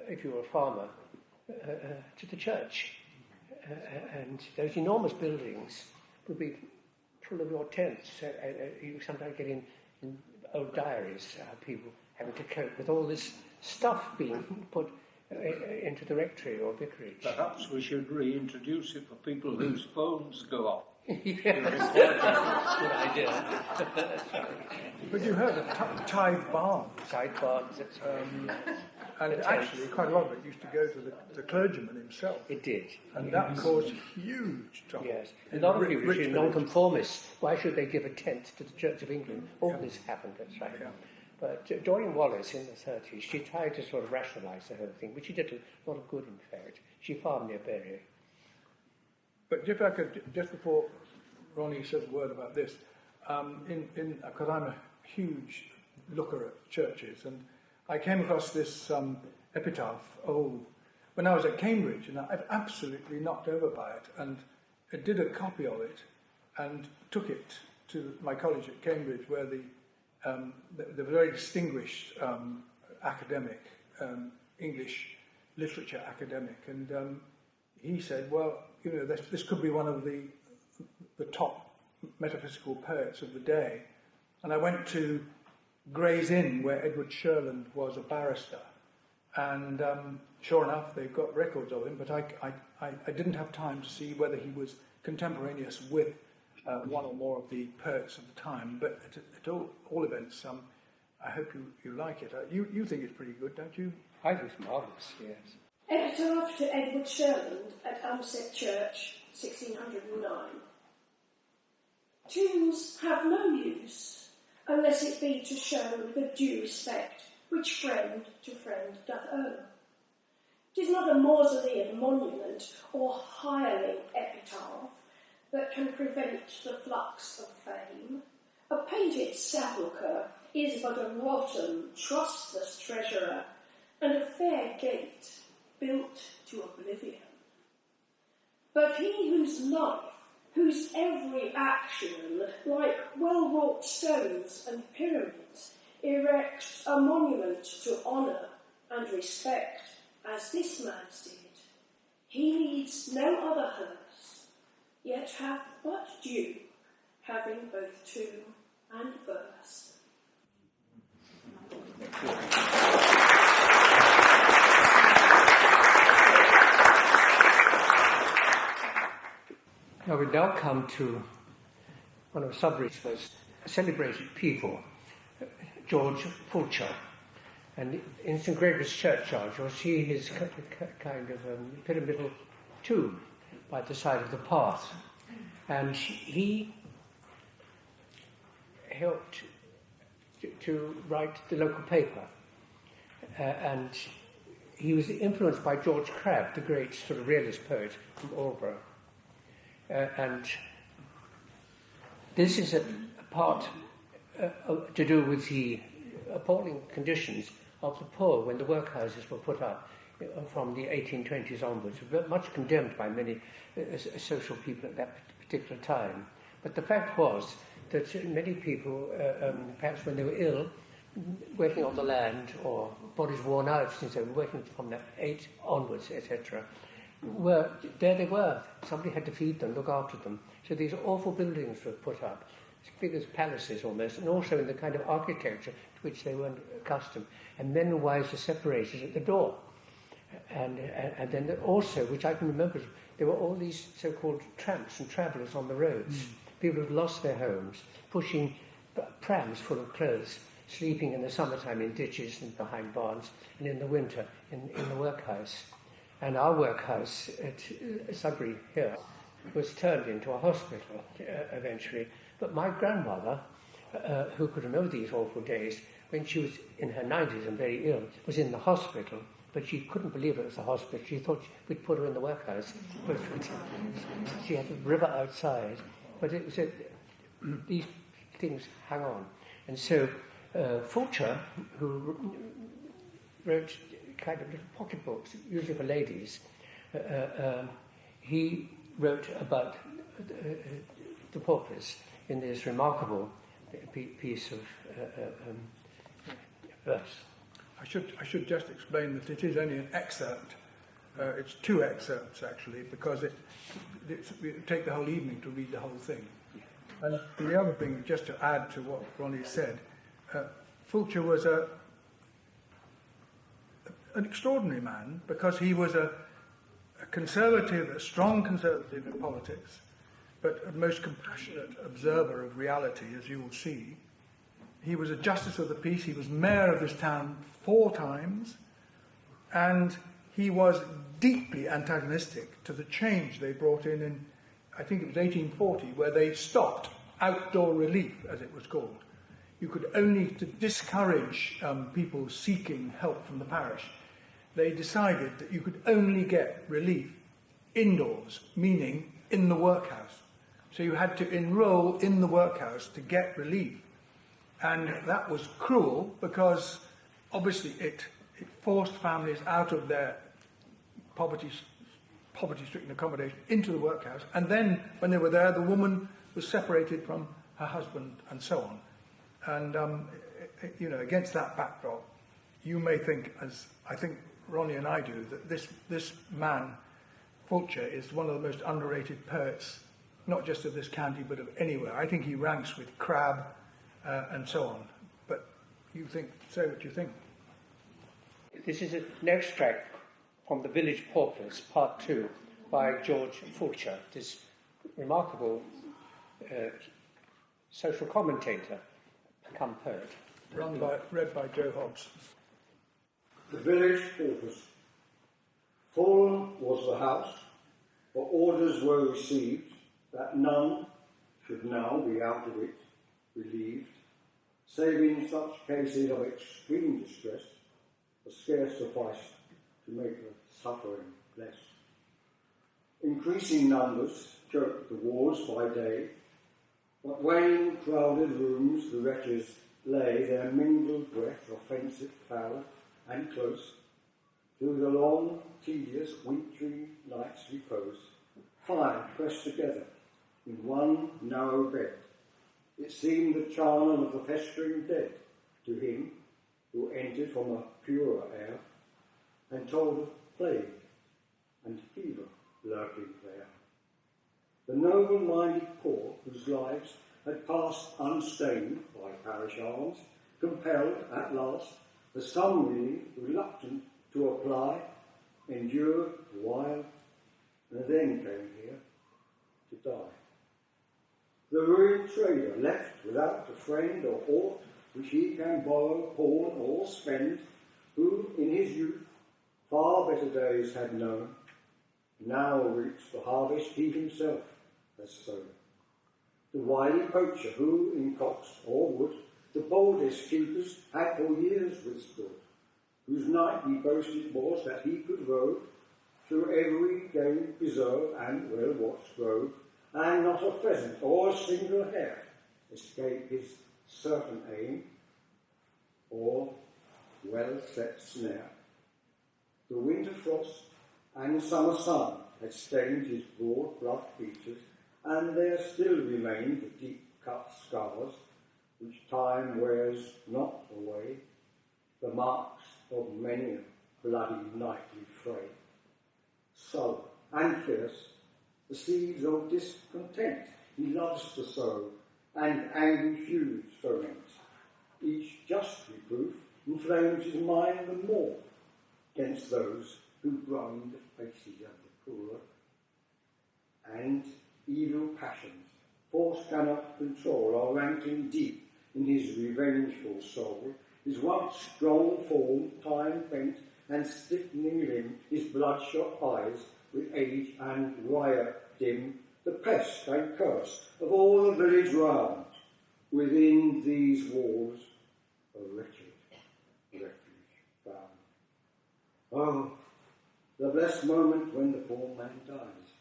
if you were a farmer, to the church. And those enormous buildings would be full of your tenths. You sometimes get in old diaries, people having to cope with all this stuff being put into the rectory or vicarage. Perhaps we should reintroduce it for people whose phones go off. Yes. Good idea. But you heard of tithe barns. Tithe barns, that's and actually, quite a lot of it used to go to the clergyman himself. It did. And that caused huge trouble. Yes. A lot of people, non-conformists, why should they give a tenth to the Church of England? All this happened, that's right. Yeah. But Doreen Wallace, in the 30s, she tried to sort of rationalise the whole thing, which she did a lot of good, in fact. She farmed near Bury. But if I could, just before Ronnie says a word about this, because I'm a huge looker at churches, and I came across this epitaph when I was at Cambridge, and I'm absolutely knocked over by it, and I did a copy of it and took it to my college at Cambridge, where the very distinguished academic, English literature academic, and he said, well, you know, this could be one of the top metaphysical poets of the day. And I went to Gray's Inn, where Edward Shirley was a barrister, and sure enough, they've got records of him, but I didn't have time to see whether he was contemporaneous with one or more of the poets of the time, but at all events, I hope you like it. You think it's pretty good, don't you? I think it's marvellous, yes. Epitaph to Edward Shirley at Elmsett Church, 1609. Tombs have no use, unless it be to show the due respect which friend to friend doth owe. 'Tis not a mausoleum monument or hireling epitaph that can prevent the flux of fame. A painted sepulchre is but a rotten, trustless treasurer, and a fair gate built to oblivion. But he whose life, whose every action, like well-wrought stones and pyramids, erects a monument to honour and respect, as this man's did, he needs no other hearse, yet hath but due, having both tomb and verse. Thank you. Now we now come to one of Sudbury's most celebrated people, George Fulcher. And in St Gregory's Churchyard you'll see his kind of pyramidal tomb by the side of the path. And he helped to write the local paper. And he was influenced by George Crabbe, the great sort of realist poet from Aldborough. And this is a part to do with the appalling conditions of the poor when the workhouses were put up from the 1820s onwards, much condemned by many social people at that particular time. But the fact was that many people, perhaps when they were ill, working on the land or bodies worn out since they were working from that 8 onwards, etc., there they were. Somebody had to feed them, look after them. So these awful buildings were put up, as big as palaces almost, and also in the kind of architecture to which they weren't accustomed. And men and wives were separated at the door. And then also, which I can remember, there were all these so-called tramps and travellers on the roads, people who'd lost their homes, pushing prams full of clothes, sleeping in the summertime in ditches and behind barns, and in the winter in the workhouse. And our workhouse at Sudbury here was turned into a hospital eventually. But my grandmother, who could remember these awful days, when she was in her 90s and very ill, was in the hospital, but she couldn't believe it was a hospital. She thought we'd put her in the workhouse. But she had the river outside. But it was these things hang on. And so Fulcher, who wrote kind of little pocket books, usually for ladies, he wrote about the paupers in this remarkable piece of verse. I should just explain that it is only an excerpt. It's 2 excerpts actually, because it would take the whole evening to read the whole thing. And the other thing, just to add to what Ronnie said, Fulcher was an extraordinary man, because he was a conservative, a strong conservative in politics, but a most compassionate observer of reality, as you will see. He was a justice of the peace. He was mayor of this town 4 times, and he was deeply antagonistic to the change they brought in I think it was 1840, where they stopped outdoor relief, as it was called. You could only, to discourage people seeking help from the parish, they decided that you could only get relief indoors, meaning in the workhouse. So you had to enroll in the workhouse to get relief. And that was cruel, because obviously it forced families out of their poverty-stricken accommodation into the workhouse. And then, when they were there, the woman was separated from her husband and so on. And, against that backdrop, you may think, as I think Ronnie and I do, that this man, Fulcher, is one of the most underrated poets, not just of this county, but of anywhere. I think he ranks with Crabbe and so on. But say what you think. This is an extract from The Village Paupers, Part 2, by George Fulcher, this remarkable social commentator, come poet. Read by Joe Hobbs. The Village Paupers. Full was the house, for orders were received that none should now be out of it relieved, save in such cases of extreme distress as scarce sufficed to make the suffering less. Increasing numbers choked the wards by day, but when in crowded rooms the wretches lay, their mingled breath offensive, foul, and close, through the long, tedious, wintry night's repose, 5 pressed together in one narrow bed. It seemed the charnel of the festering dead to him who entered from a purer air, and told of plague and fever lurking there. The noble-minded poor, whose lives had passed unstained by parish arms, compelled at last, for some relief, reluctant to apply, endured a while, and then came here to die. trader left without a friend or aught which he can borrow, pawn, or spend, who in his youth far better days had known, now reaps the harvest he himself has sown. The wily poacher who in copse or wood the boldest keepers had for years withstood, whose nightly boast it was that he could rove through every game preserve and well-watched grove, and not a pheasant or a single hare escape his certain aim or well-set snare. The winter frost and summer sun had stained his broad, rough features, and there still remained the deep-cut scars which time wears not away, the marks of many a bloody nightly fray. Sullen and fierce, the seeds of discontent he loves to sow, and angry feuds foment. Each just reproof inflames his mind the more against those who grind the faces of the poor, and evil passions, force cannot control, are rankling deep in his revengeful soul. His once strong form, time bent, and stiffening limb, his bloodshot eyes, with age and riot dim, the pest and curse of all the village round, within these walls a wretched refuge found. Oh, the blessed moment when the poor man dies,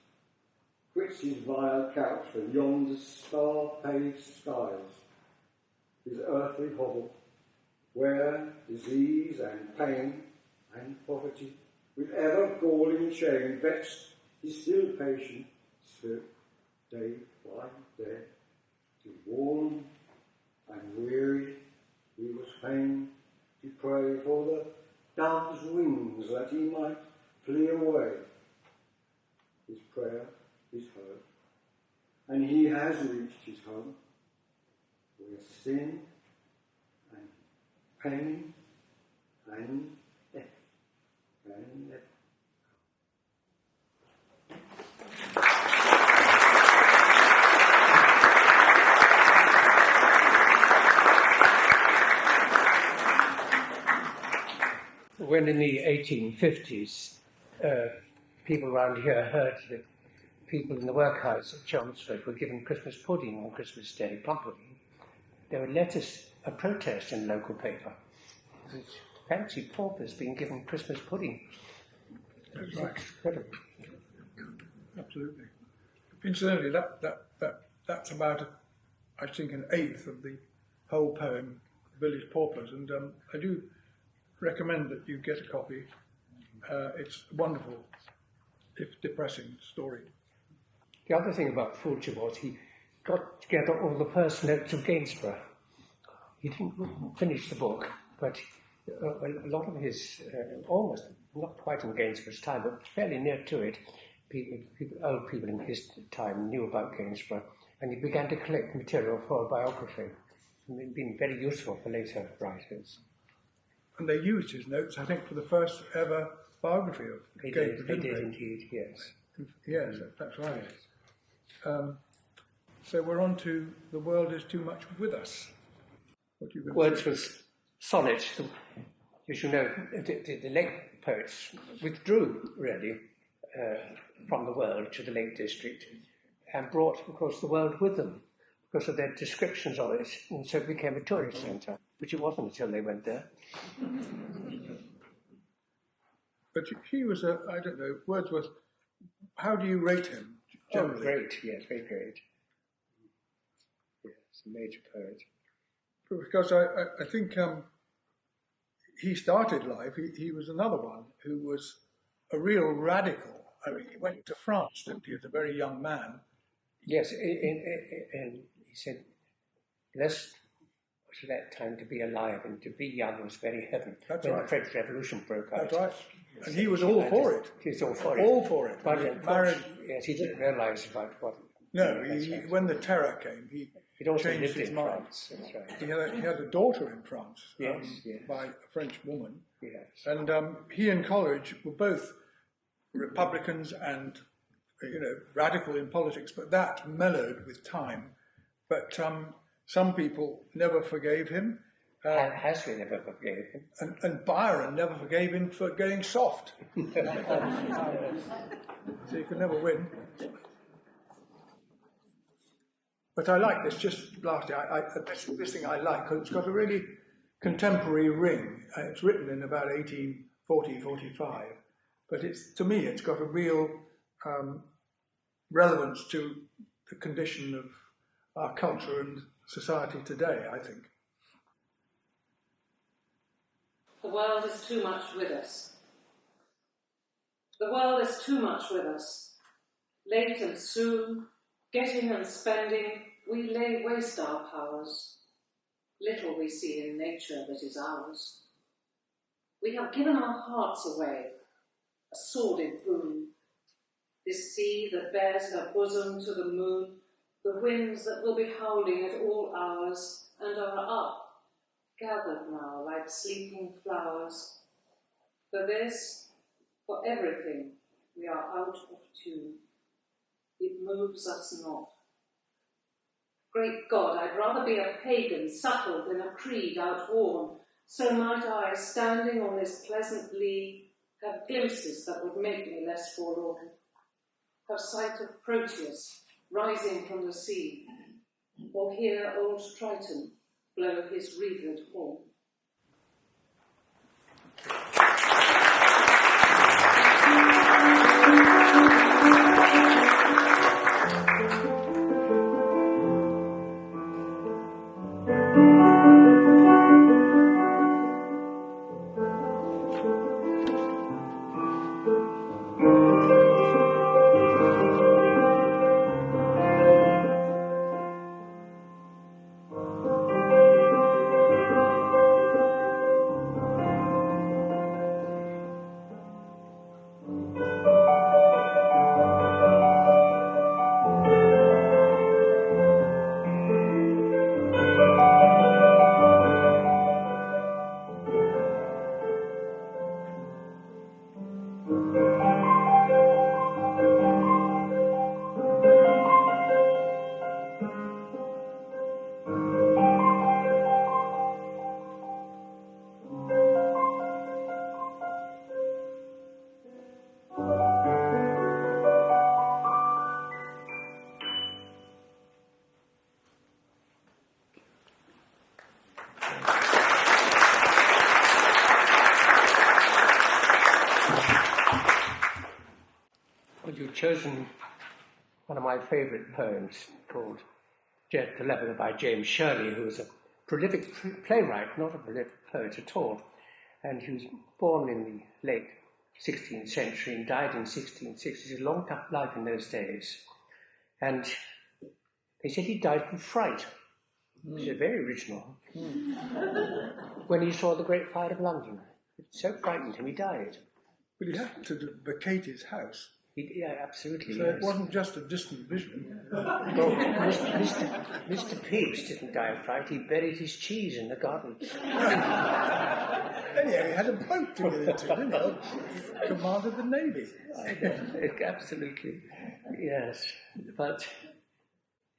quits his vile couch for yonder star-paved skies, his earthly hovel, where disease and pain and poverty, with ever-galling shame, vexed his still patient spirit, day by day, till worn and weary he was fain to pray for the dove's wings that he might flee away. His prayer is heard, and he has reached his home, where sin and pain and death can never. When in the 1850s, people around here heard that people in the workhouse at Chelmsford were given Christmas pudding on Christmas Day properly, they would let us a protest in the local paper. Fancy paupers being given Christmas pudding. That's right. Incredible. Absolutely. Incidentally, that's about, I think, an eighth of the whole poem, Village Paupers, and I do recommend that you get a copy. It's a wonderful, if depressing, story. The other thing about Fulcher was he got together all the first notes of Gainsborough. He didn't finish the book, but a lot of his, almost, not quite in Gainsborough's time, but fairly near to it, old people in his time knew about Gainsborough, and he began to collect material for a biography. It's been very useful for later writers. And they used his notes, I think, for the first ever biography of Gainsborough. They did indeed, yes. Yes, that's right. So we're on to The World Is Too Much With Us. Wordsworth's sonnet, as you know, the Lake poets withdrew, really, from the world to the Lake District and brought, of course, the world with them because of their descriptions of it, and so it became a tourist centre, which it wasn't until they went there. But he was I don't know, Wordsworth, how do you rate him generally? Oh, great, yes, very great. Yes, a major poet. Because I think he started life, he was another one who was a real radical. I mean, he went to France, didn't he, as a very young man? Yes, and he said, blessed was that time to be alive, and to be young was very heaven. That's when right. the French Revolution broke out. That's right. And he was all for it. He was all for it. All for it. But he married. Yes, he didn't realise about what. No, when the terror came, He'd also changed lived his in mind. France. That's right. He had a daughter in France. Yes. By a French woman. Yes. And he and Coleridge were both Republicans and, radical in politics, but that mellowed with time. But some people never forgave him. Hasley never forgave him. And Byron never forgave him for going soft. So you can never win. But I like this, just lastly, this thing I like, because it's got a really contemporary ring. It's written in about 1840, 45. But to me, it's got a real relevance to the condition of our culture and society today, I think. The world is too much with us. The world is too much with us. Late and soon, getting and spending, we lay waste our powers. Little we see in nature that is ours. We have given our hearts away, a sordid boon. This sea that bears her bosom to the moon, the winds that will be howling at all hours, and are up, gathered now like sleeping flowers. For this, for everything, we are out of tune. It moves us not. Great God, I'd rather be a pagan suckled than a creed outworn. So might I, standing on this pleasant lea, have glimpses that would make me less forlorn. Have sight of Proteus rising from the sea, or hear old Triton blow his wreathed horn. Chosen one of my favourite poems called Jet the Leveller by James Shirley, who was a prolific playwright, not a prolific poet at all. And he was born in the late 16th century and died in 1660. He had a long life in those days. And they said he died from fright, which is very original. When he saw the Great Fire of London. It so frightened him, he died. But he had to vacate his house. Yeah, absolutely. So it wasn't just a distant vision. Well, Mr. Pepys didn't die of fright. He buried his cheese in the garden. Anyhow, he had a boat to get into, didn't he? Commanded the Navy. Absolutely, yes. But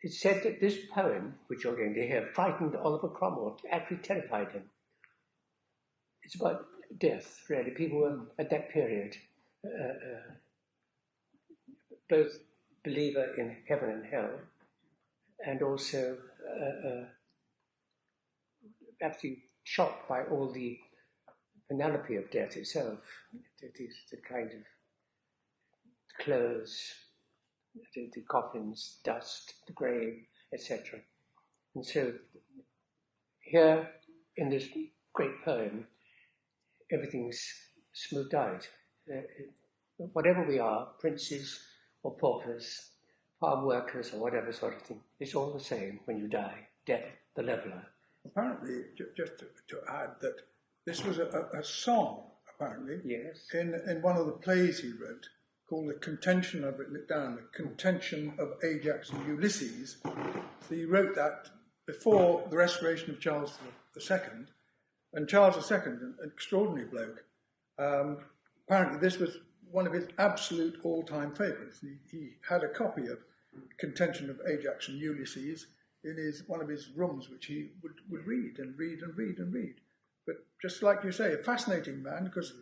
it's said that this poem, which you're going to hear, frightened Oliver Cromwell, actually terrified him. It's about death, really. People were, at that period, both believer in heaven and hell, and also absolutely shocked by all the banality of death itself. It is the kind of clothes, the coffins, dust, the grave, etc. And so here in this great poem, everything's smoothed out. Whatever we are, princes or paupers, farm workers or whatever sort of thing, it's all the same when you die. Death, the leveller. Apparently, just to add that this was a song, apparently, yes, in one of the plays he wrote, called The Contention, I've written it down, The Contention of Ajax and Ulysses. So he wrote that before the restoration of Charles II, and Charles II, an extraordinary bloke, apparently this was one of his absolute all-time favourites. He had a copy of Contention of Ajax and Ulysses in one of his rooms, which he would read and read and read and read. But just like you say, a fascinating man, because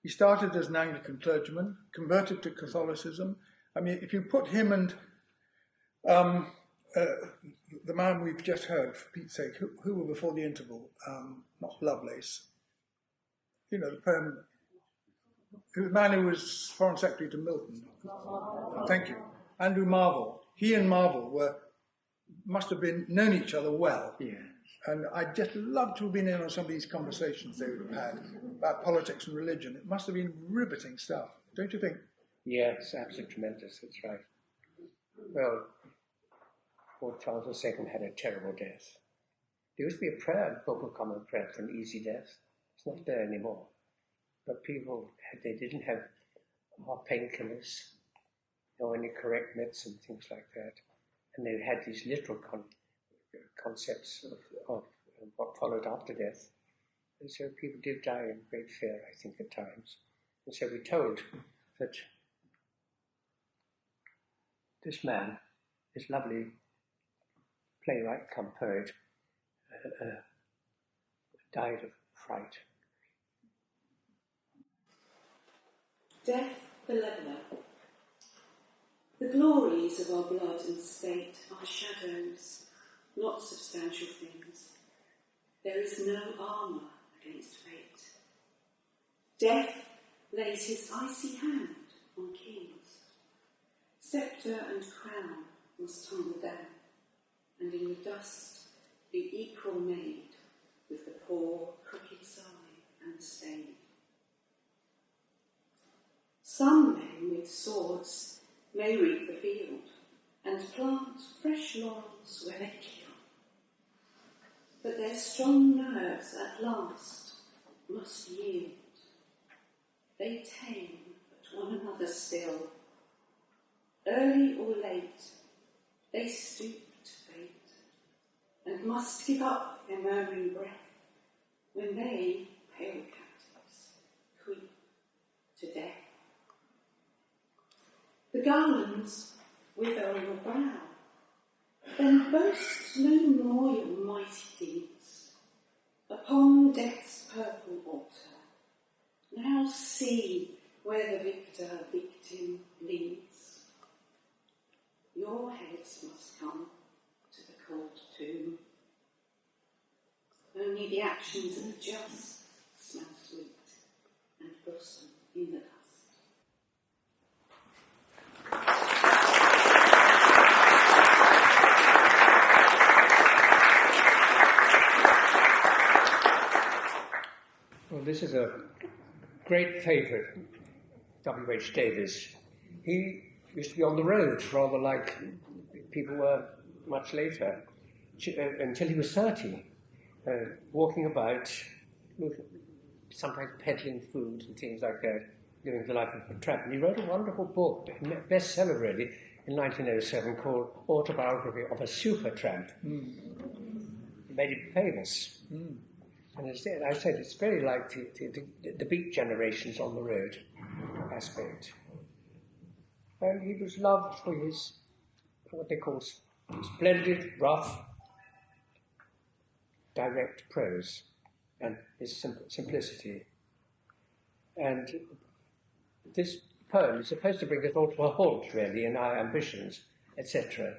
he started as an Anglican clergyman, converted to Catholicism. I mean, if you put him and the man we've just heard, for Pete's sake, who were before the interval, not Lovelace, the poem, the man who was Foreign Secretary to Milton. Thank you. Andrew Marvell. He and Marvell must have known each other well. Yeah. And I'd just love to have been in on some of these conversations they would have had about politics and religion. It must have been riveting stuff, don't you think? Yeah, it's absolutely tremendous, that's right. Well, Lord Charles II had a terrible death. There used to be a prayer, Book of Common Prayer, for an easy death. It's not there anymore. But people, they didn't have painkillers, or any correct medicine, things like that. And they had these literal concepts of what followed after death. And so people did die in great fear, I think, at times. And so we're told that this man, this lovely playwright come poet, died of fright. Death the leveller. The glories of our blood and state are shadows, not substantial things. There is no armour against fate. Death lays his icy hand on kings. Sceptre and crown must tumble down, and in the dust be equal made with the poor crooked sigh and stain. Some men with swords may reap the field and plant fresh laurels where they kill, but their strong nerves at last must yield. They tame but one another still. Early or late, they stoop to fate, and must give up their murmuring breath when they, pale captives, creep to death. The garlands wither on your brow, then boast no more your mighty deeds. Upon death's purple altar, now see where the victim leads. Your heads must come to the cold tomb. Only the actions of the just smell sweet and blossom in the dust. Well, this is a great favourite, W H Davies. He used to be on the road, rather like people were much later, until he was 30, walking about, sometimes peddling food and things like that, living the life of a tramp. And he wrote a wonderful book, a bestseller really, in 1907, called Autobiography of a Super Tramp. He made it famous. And I said it's very like the Beat Generations on the road aspect. And he was loved for his, what they call splendid, rough, direct prose and his simplicity. And this poem is supposed to bring us all to a halt, really, in our ambitions, etc.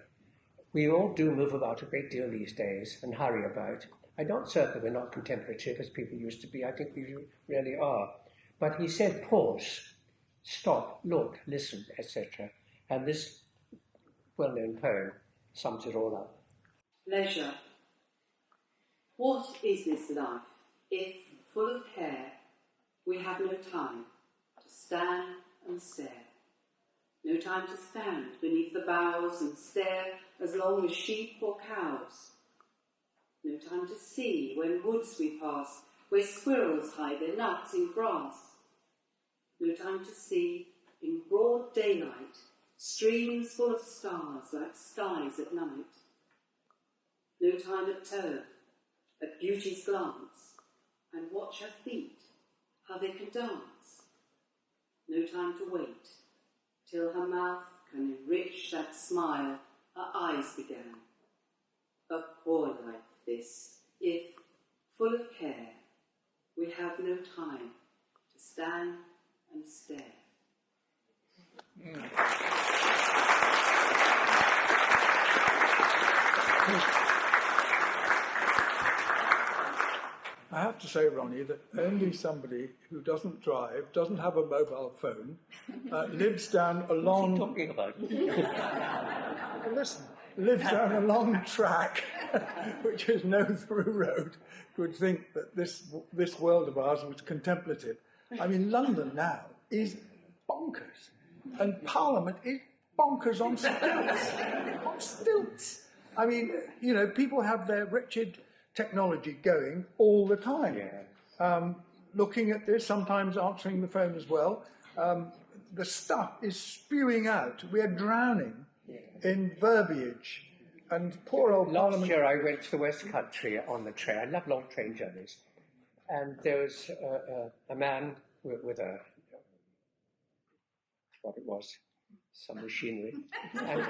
We all do move about a great deal these days and hurry about. I don't say that we're not contemplative as people used to be. I think we really are. But he said, pause, stop, look, listen, etc. And this well-known poem sums it all up. Leisure. What is this life if, full of care, we have no time to stand and stare? No time to stand beneath the boughs and stare as long as sheep or cows. No time to see when woods we pass, where squirrels hide their nuts in grass. No time to see, in broad daylight, streams full of stars like skies at night. No time at turn, at beauty's glance, and watch her feet, how they can dance. No time to wait, till her mouth can enrich that smile her eyes began. poor life this, if, full of care, we have no time to stand and stare. I have to say, Ronnie, that only somebody who doesn't drive, doesn't have a mobile phone, lives down a long... What's he talking about? Listen, lives down a long track, which is no through road, would think that this world of ours was contemplative. I mean, London now is bonkers, and Parliament is bonkers on stilts. On stilts. I mean, you know, people have their wretched technology going all the time. Yeah. Looking at this, sometimes answering the phone as well. The stuff is spewing out. We're drowning in verbiage. And poor old Last Parliament... year I went to the West Country on the train. I love long train journeys. And there was a man with a... what it was, some machinery. And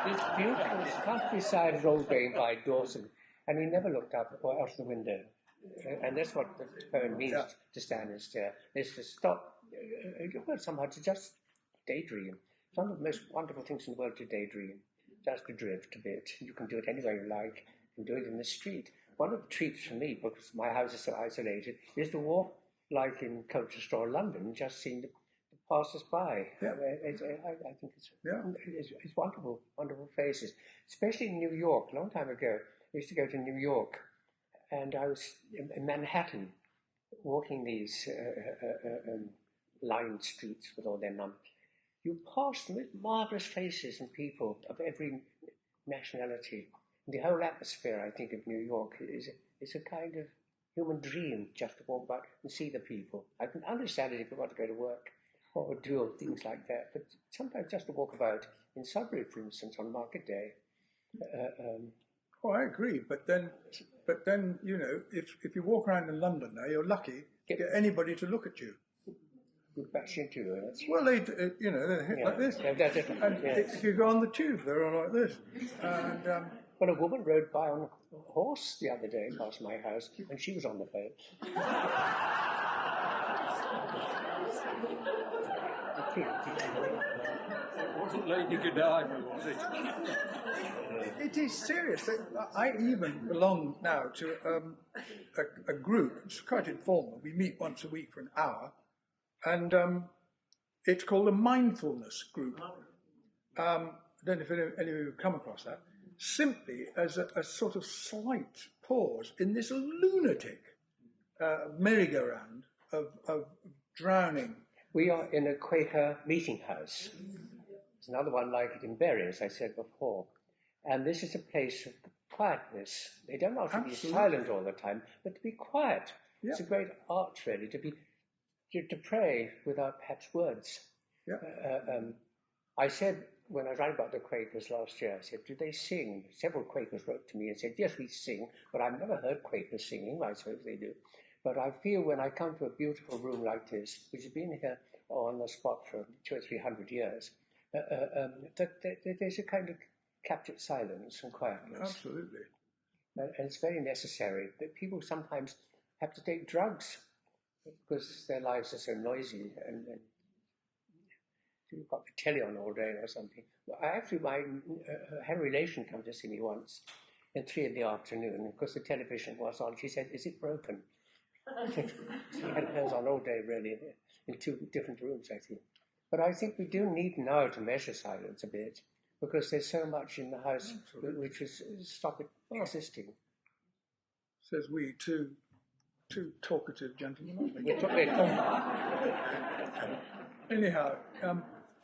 this beautiful countryside road going by Dawson. And he never looked up or out the window. And that's what the poem means, to stand and stare, is to stop, somehow to just daydream. It's one of the most wonderful things in the world, to daydream, just to drift a bit. You can do it anywhere you like. You can do it in the street. One of the treats for me, because my house is so isolated, is to walk like in Colchester or London, just seeing the passers by. Yeah. I think it's wonderful, wonderful faces. Especially in New York, a long time ago. I used to go to New York, and I was in Manhattan, walking these lined streets with all their numbers. You pass them with marvellous faces and people of every nationality. And the whole atmosphere, I think, of New York is a kind of human dream, just to walk about and see the people. I can understand it if you want to go to work or do things like that, but sometimes just to walk about in Sudbury, for instance, on Market Day. Oh, I agree, but then, you know, if you walk around in London now, you're lucky to get anybody to look at you. Good bash into it. Well, they hit like this. And if you go on the tube, they're all like this. And, well, a woman rode by on a horse the other day past my house, and she was on the phone. It wasn't Lady Godiva, was it? It is serious. I even belong now to a group. It's quite informal. We meet once a week for an hour, and it's called a mindfulness group. I don't know if any of you have come across that. Simply as a sort of slight pause in this lunatic merry-go-round of drowning. We are in a Quaker meeting house. There's another one like it in Bury, as I said before. And this is a place of quietness. They don't have to be silent all the time, but to be quiet. Yeah. It's a great art, really, to pray without perhaps words. Yeah. I said, when I was writing about the Quakers last year, I said, do they sing? Several Quakers wrote to me and said, yes, we sing, but I've never heard Quakers singing. I suppose they do. But I feel when I come to a beautiful room like this, which has been here on the spot for 200 or 300 years, that there's a kind of captured silence and quietness. Absolutely. And it's very necessary. That people sometimes have to take drugs because their lives are so noisy and you've got the telly on all day or something. I had a relation come to see me once at 3 p.m, because the television was on. She said, is it broken? She had hers on all day, really, in 2 different rooms, I think. But I think we do need now to measure silence a bit, because there's so much in the house which is stop it existing. Says we, two talkative gentlemen. Anyhow,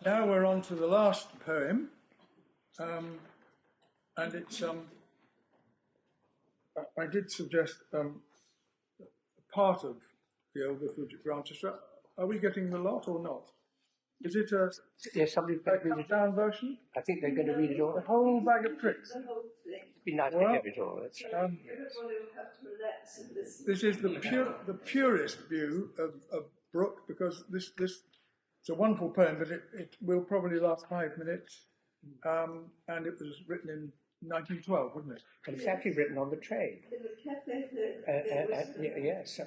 now we're on to the last poem, and it's I did suggest part of the old Vicarage at Grantchester. Are we getting the lot or not? Is it a cut down version? I think they're going to read it all. The whole bag of tricks. It'd be nice to have it all. This is the purest view of Brooke, because this it's a wonderful poem, but it will probably last 5 minutes, and it was written in 1912, wouldn't it? And it's actually written on the train. Yes,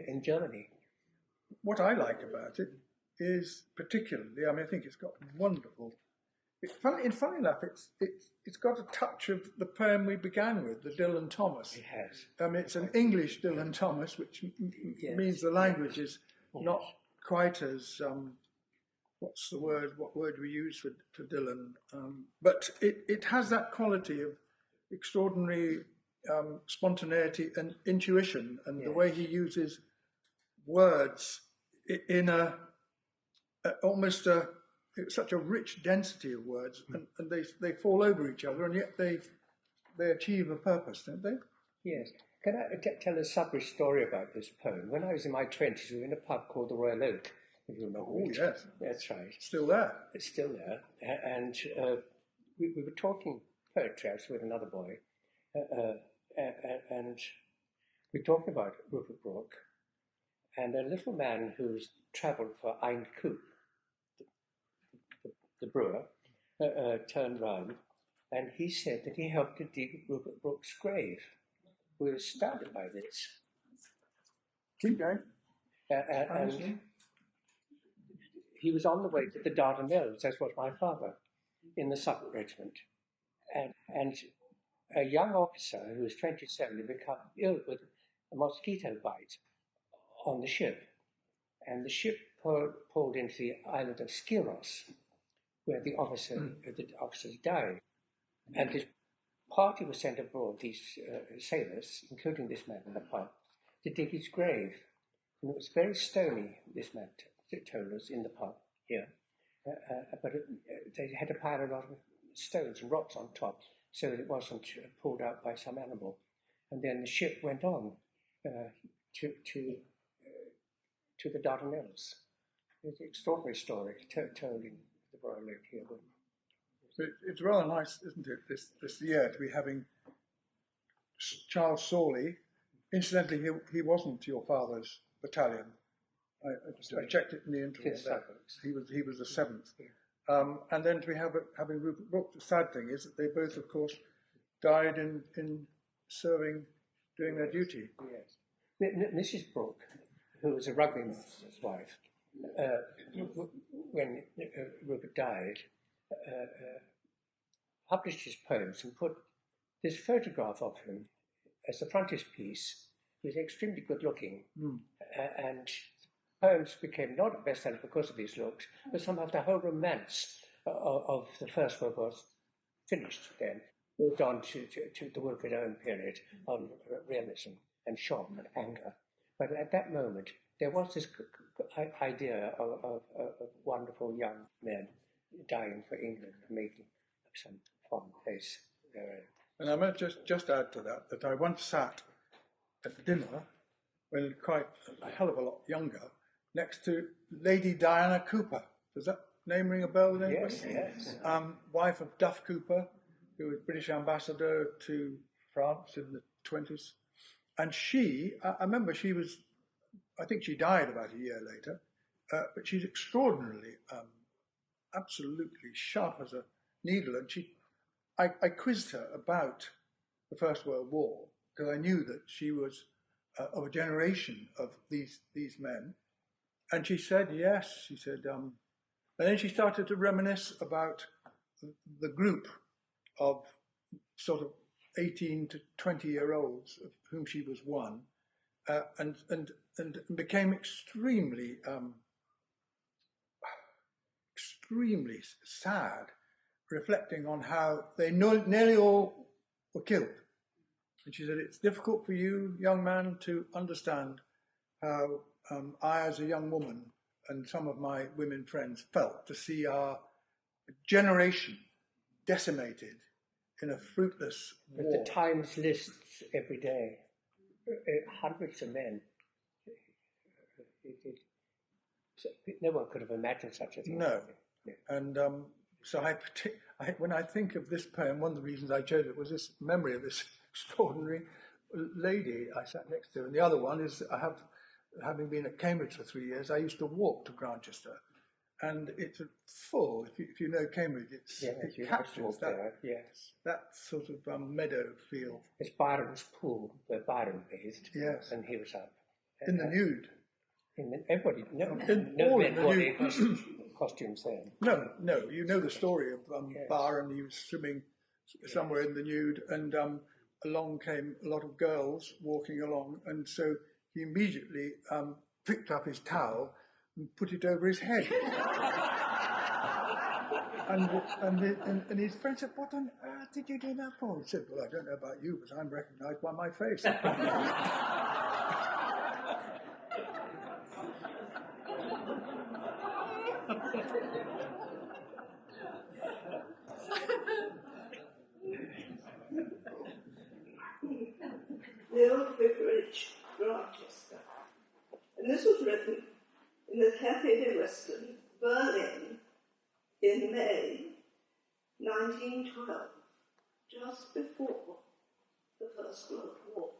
in Germany. What I like about it is particularly, I think it's got wonderful. Funny enough, it's got a touch of the poem we began with, the Dylan Thomas. It has. It's an English Dylan Thomas, which means the language is not quite as what's the word? What word we use for Dylan? But it has that quality of extraordinary spontaneity and intuition, and the way he uses words in such a rich density of words, and they fall over each other, and yet they achieve a purpose, don't they? Yes. Can I tell a Sudbury story about this poem? When I was in my 20s, we were in a pub called the Royal Oak, if you remember. Oh, yes. That's right. Still there. It's still there. And we were talking poetry, actually, with another boy, and we were talking about Rupert Brooke, and a little man who's travelled for Ein Coop, the brewer, turned round, and he said that he helped to dig Rupert Brooke's grave. We were astounded by this. Keep going. And he was on the way to the Dardanelles, as was my father, in the Suffolk regiment. And a young officer who was 27 had become ill with a mosquito bite on the ship. And the ship pulled into the island of Skyros, where the officers died. And his party was sent abroad, these sailors, including this man in the pub, to dig his grave. And it was very stony, this man told us, in the pub here. But they had to pile a lot of stones and rocks on top so that it wasn't pulled out by some animal. And then the ship went on to the Dardanelles. It's an extraordinary story told in the Royal Oak here. It's rather nice, isn't it, this year to be having Charles Sorley. Incidentally, he wasn't your father's battalion. I checked it in the interval. He was the 7th. And then to be having Rupert Brooke, the sad thing is that they both, of course, died in serving, doing their duty. Yes. Mrs. Brooke, who was a rugby master's wife, when Rupert died, published his poems and put this photograph of him as the frontispiece. He was extremely good looking, and poems became not a bestseller because of his looks, but somehow the whole romance of the First World War was finished then. Moved on to the Wilfred Owen period on realism and shock and anger. But at that moment, there was this idea of wonderful young men dying for England and making some foreign place their own. And I might just add to that I once sat at dinner, when quite a hell of a lot younger, next to Lady Diana Cooper. Does that name ring a bell with anybody? Yes. Wife of Duff Cooper, who was British ambassador to France in the 20s. And I remember I think she died about a year later, but she's extraordinarily, absolutely sharp as a needle. And I quizzed her about the First World War, because I knew that she was of a generation of these men. And she said, yes, she said, and then she started to reminisce about the group of sort of 18 to 20-year-olds, of whom she was one, and became extremely sad, reflecting on how they nearly all were killed. And she said, it's difficult for you, young man, to understand how I, as a young woman, and some of my women friends felt to see our generation decimated in a fruitless war. But the Times lists every day hundreds of men. No one could have imagined such a thing. No. Yeah. And so when I think of this poem, one of the reasons I chose it was this memory of this extraordinary lady I sat next to. And the other one is, having been at Cambridge for 3 years, I used to walk to Grantchester. and it's full. If you know Cambridge, it captures that sort of meadow feel. It's Byron's pool where Byron bathed. Yes, and he was up in the nude. Everybody, costumes then. No. You know the story of Byron. He was swimming somewhere in the nude, and along came a lot of girls walking along, and so he immediately picked up his towel and put it over his head. and his friend said, "What on earth did you do that for?" He said, "Well, I don't know about you, but I'm recognised by my face." The Old Vicarage, Rochester. And this was written in the Café de Western, Berlin, in May 1912, just before the First World War.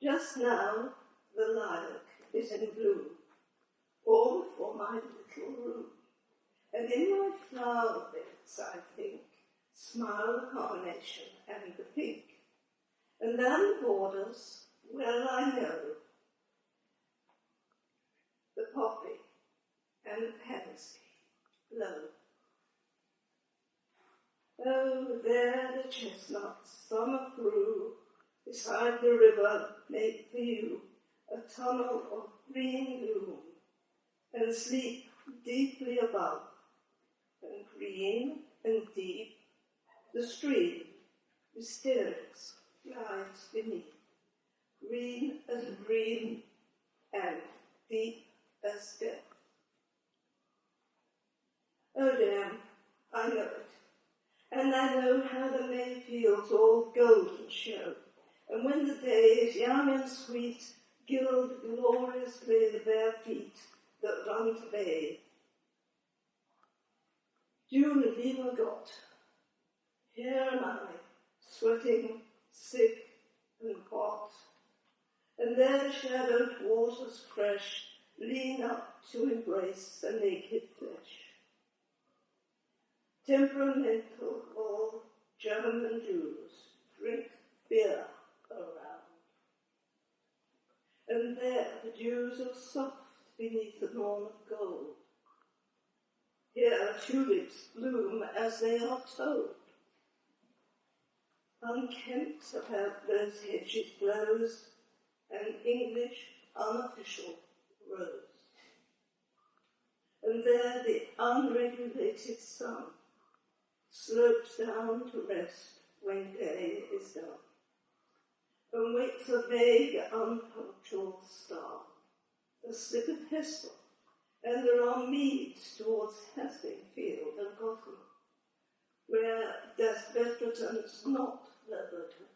Just now, the lilac is in bloom, all before my little room, and in my flower beds, I think, smile the carnation and the pink, and down the borders, well I know, the poppy and the pansy blow. Oh, there the chestnuts, summer through, beside the river, make for you a tunnel of green gloom, and sleep deeply above, and green and deep, the stream, mysterious, lies beneath, green and deep as death. Oh damn, I know it, and I know how the May fields all golden show, and when the day is young and sweet, gild gloriously the bare feet that run to bathe. June lieber Gott, here am I, sweating, sick and hot, and there the shadowed waters fresh lean up to embrace the naked flesh. Temperamental all German Jews drink beer around, and there the dews are soft beneath the dawn of gold. Here tulips bloom as they are told. Unkempt about those hedges blows an English unofficial rose. And there the unregulated sun slopes down to rest when day is done, and wakes a vague unpunctual star, a slip of Hesper, and there are meads towards Hastings and Gotham, where Das Betterton's not their Burton.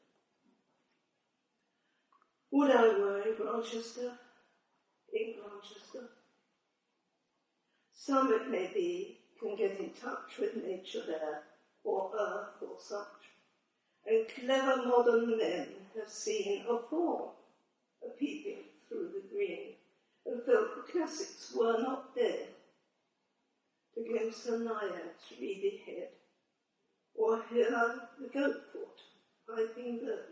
Would I were in Grantchester, Some, it may be, can get in touch with nature there, or earth or such, and clever modern men have seen a form a-peeping through the green, and felt the classics were not dead, against a naiad's reedy head, or hear the goat-foot piping low.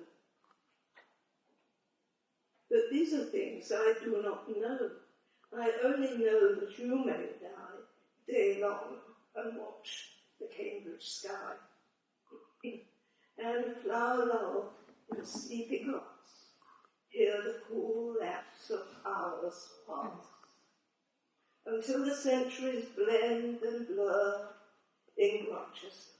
But these are things I do not know. I only know that you may die day long and watch the Cambridge sky, and flower lulled in sleepy grass, hear the cool lapse of hours pass, until the centuries blend and blur in Grantchester.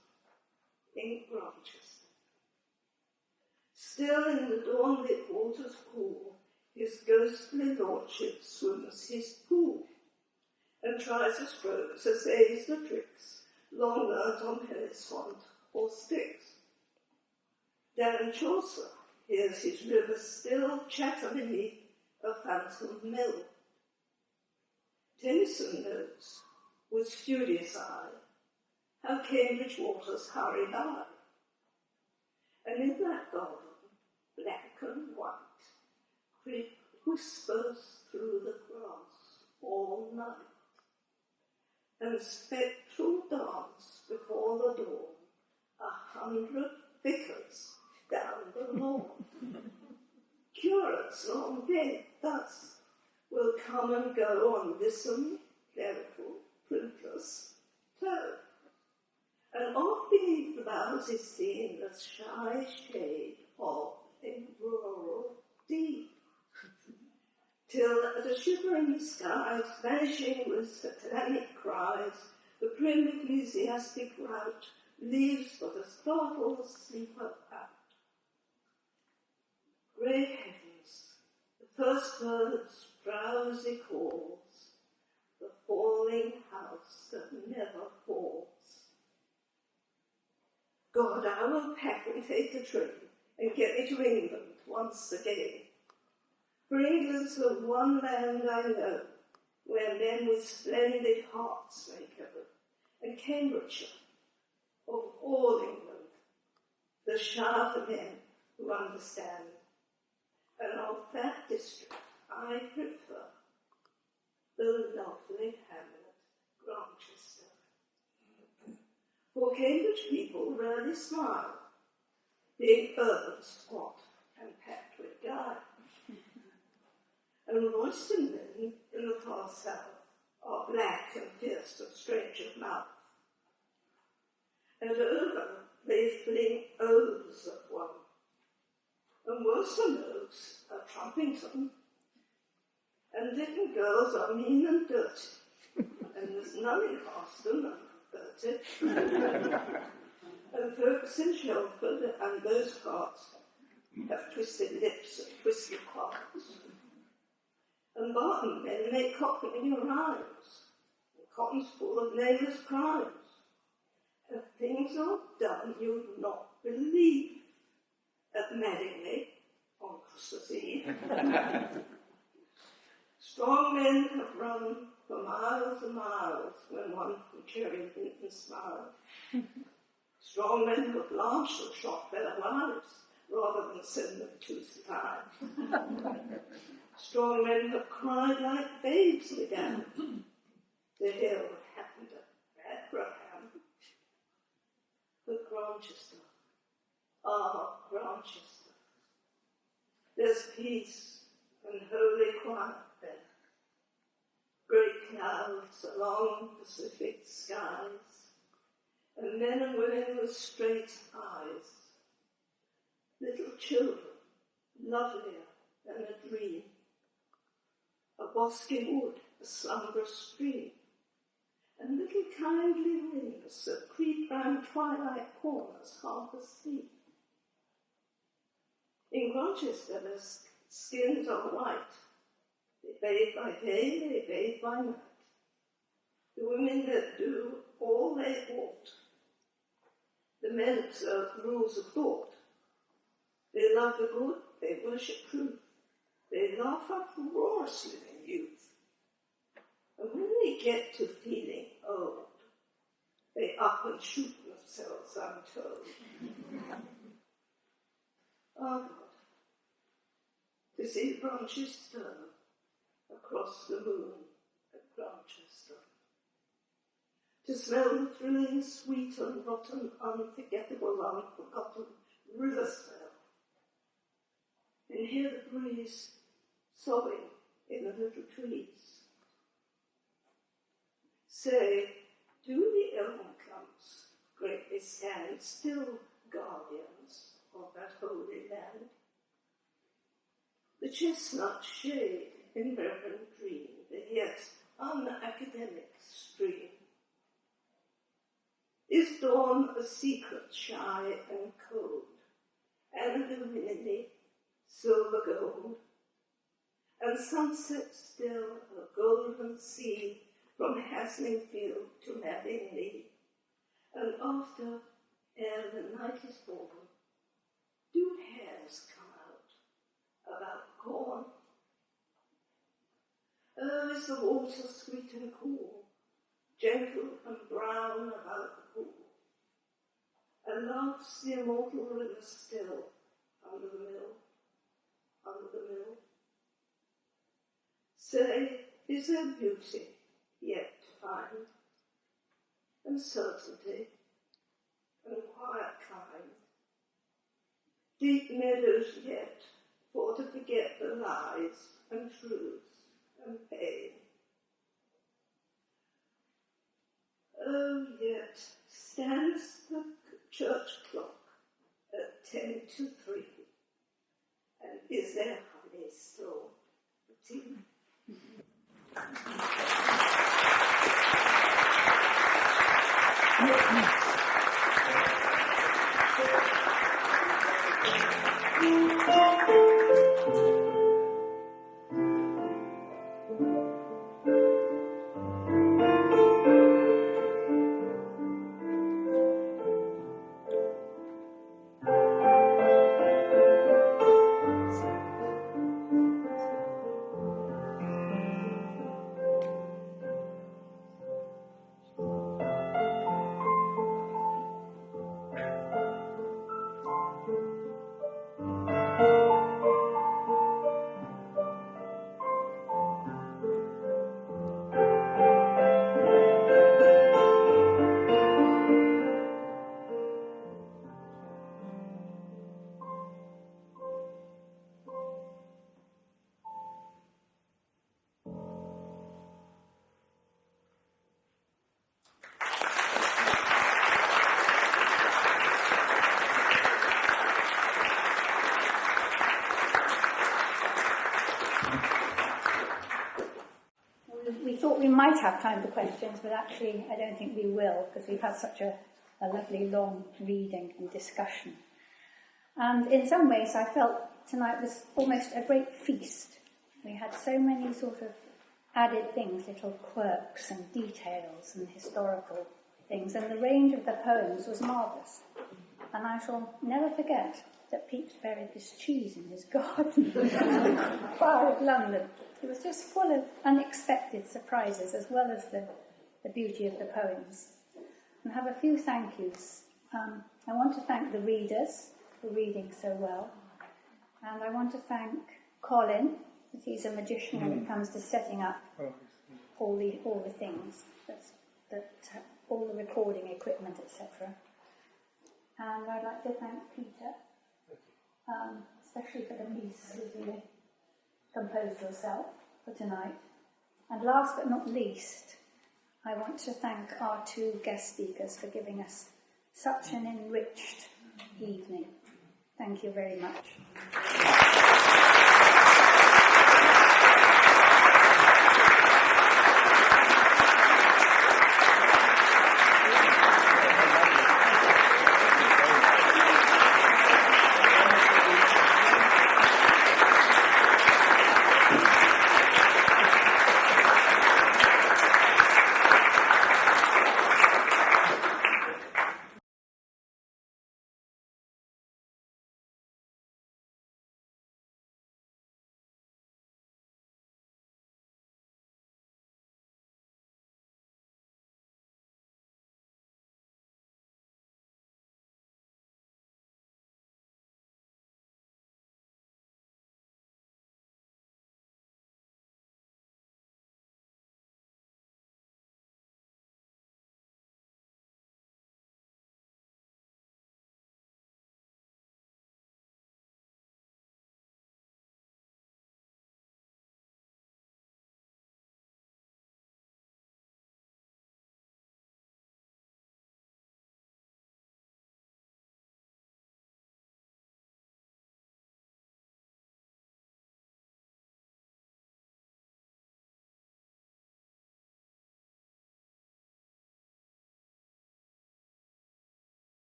Still in the dawn-lit waters cool, his ghostly lordship swims his pool, and tries the strokes, essays the tricks, long learnt on Hellespont or Styx. Dan Chaucer hears his river still chatter beneath a phantom mill. Tennyson knows, with studious eye, how Cambridge waters hurry by. And in that garden, black and white, creep whispers through the grass all night, and spectral dance before the dawn 100 vicars down the lawn. Curates long dead thus will come and go on lissome, clerical, printless toe, and oft beneath the boughs is seen the shy shade of a rural deed, till at a shivering skies, vanishing with satanic cries, the prim ecclesiastic rout leaves but a startled sleeper out. Grey heavens, the first bird's drowsy calls, the falling house that never falls. God, I will pack and take the train and get me to England once again. For England's the one land I know where men with splendid hearts may go, and Cambridgeshire, of all England, the sharper men who understand, and of that district I prefer the lovely hamlet Grantchester. For Cambridge people rarely smile, being urban, squat, and packed with guile. And Royston men in the far south are black and fierce and strange of mouth. And over they fling oaths at one, and worse than oaths are Trumpington. And little girls are mean and dirty, and there's none in Austin and 30. And folks in Shelford and those parts have twisted lips and twisted hearts. And Barton men make cockney rhymes, and cotton's full of nameless crimes. And things are done you'd not believe at Madingley on Christmas Eve. Strong men have run for miles and miles when one from Cherry Hinton smiled. Strong men have blanched and shot their wives rather than send them to time. Strong men have cried like babes began. The hill happened at Abraham. But Grantchester, Grantchester, there's peace and holy quiet there. Great clouds along Pacific skies, and men and women with straight eyes. Little children, lovelier than a dream. A bosky wood, a slumberous stream, and little kindly winds that creep round twilight corners half asleep. In Grantchester, their skins are white. They bathe by day, they bathe by night. The women that do all they ought. The men observe rules of thought. They love the good, they worship truth. They laugh uproariously in youth. And when they get to feeling old, they up and shoot themselves untold. Ah, God, to see branches stir across the moon at Grantchester, to smell the thrilling, sweet and rotten, unforgettable, unforgotten river smell, and hear the breeze sobbing in the little trees. Say, do the elm clumps greatly stand still guardians of that holy land? The chestnut shade in reverent dream, the yet unacademic stream. Is dawn a secret shy and cold, and illuminating silver gold, and sunset still a golden sea from Hasling Field to Madingley, and after, ere the night is born, do hares come out about corn? Oh, is the water sweet and cool, gentle and brown about the pool, and laughs the immortal river still under the mill? Say, Is there beauty yet to find, and certainty, and quiet kind? Deep meadows yet, for to forget the lies and truths and pain. Oh, yet stands the church clock at 10 to 3, and is there honey still for tea? We thought we might have time for questions, but actually I don't think we will, because we've had such a lovely long reading and discussion. And in some ways I felt tonight was almost a great feast. We had so many sort of added things, little quirks and details and historical things, and the range of the poems was marvellous. And I shall never forget that Pepys buried this cheese in his garden far of London. It was just full of unexpected surprises, as well as the beauty of the poems. And I have a few thank yous. I want to thank the readers for reading so well. And I want to thank Colin, because he's a magician when it comes to setting up all the things, all the recording equipment, etc. And I'd like to thank Peter, especially for the piece who's really composed yourself for tonight. And last but not least, I want to thank our two guest speakers for giving us such an enriched evening. Thank you very much.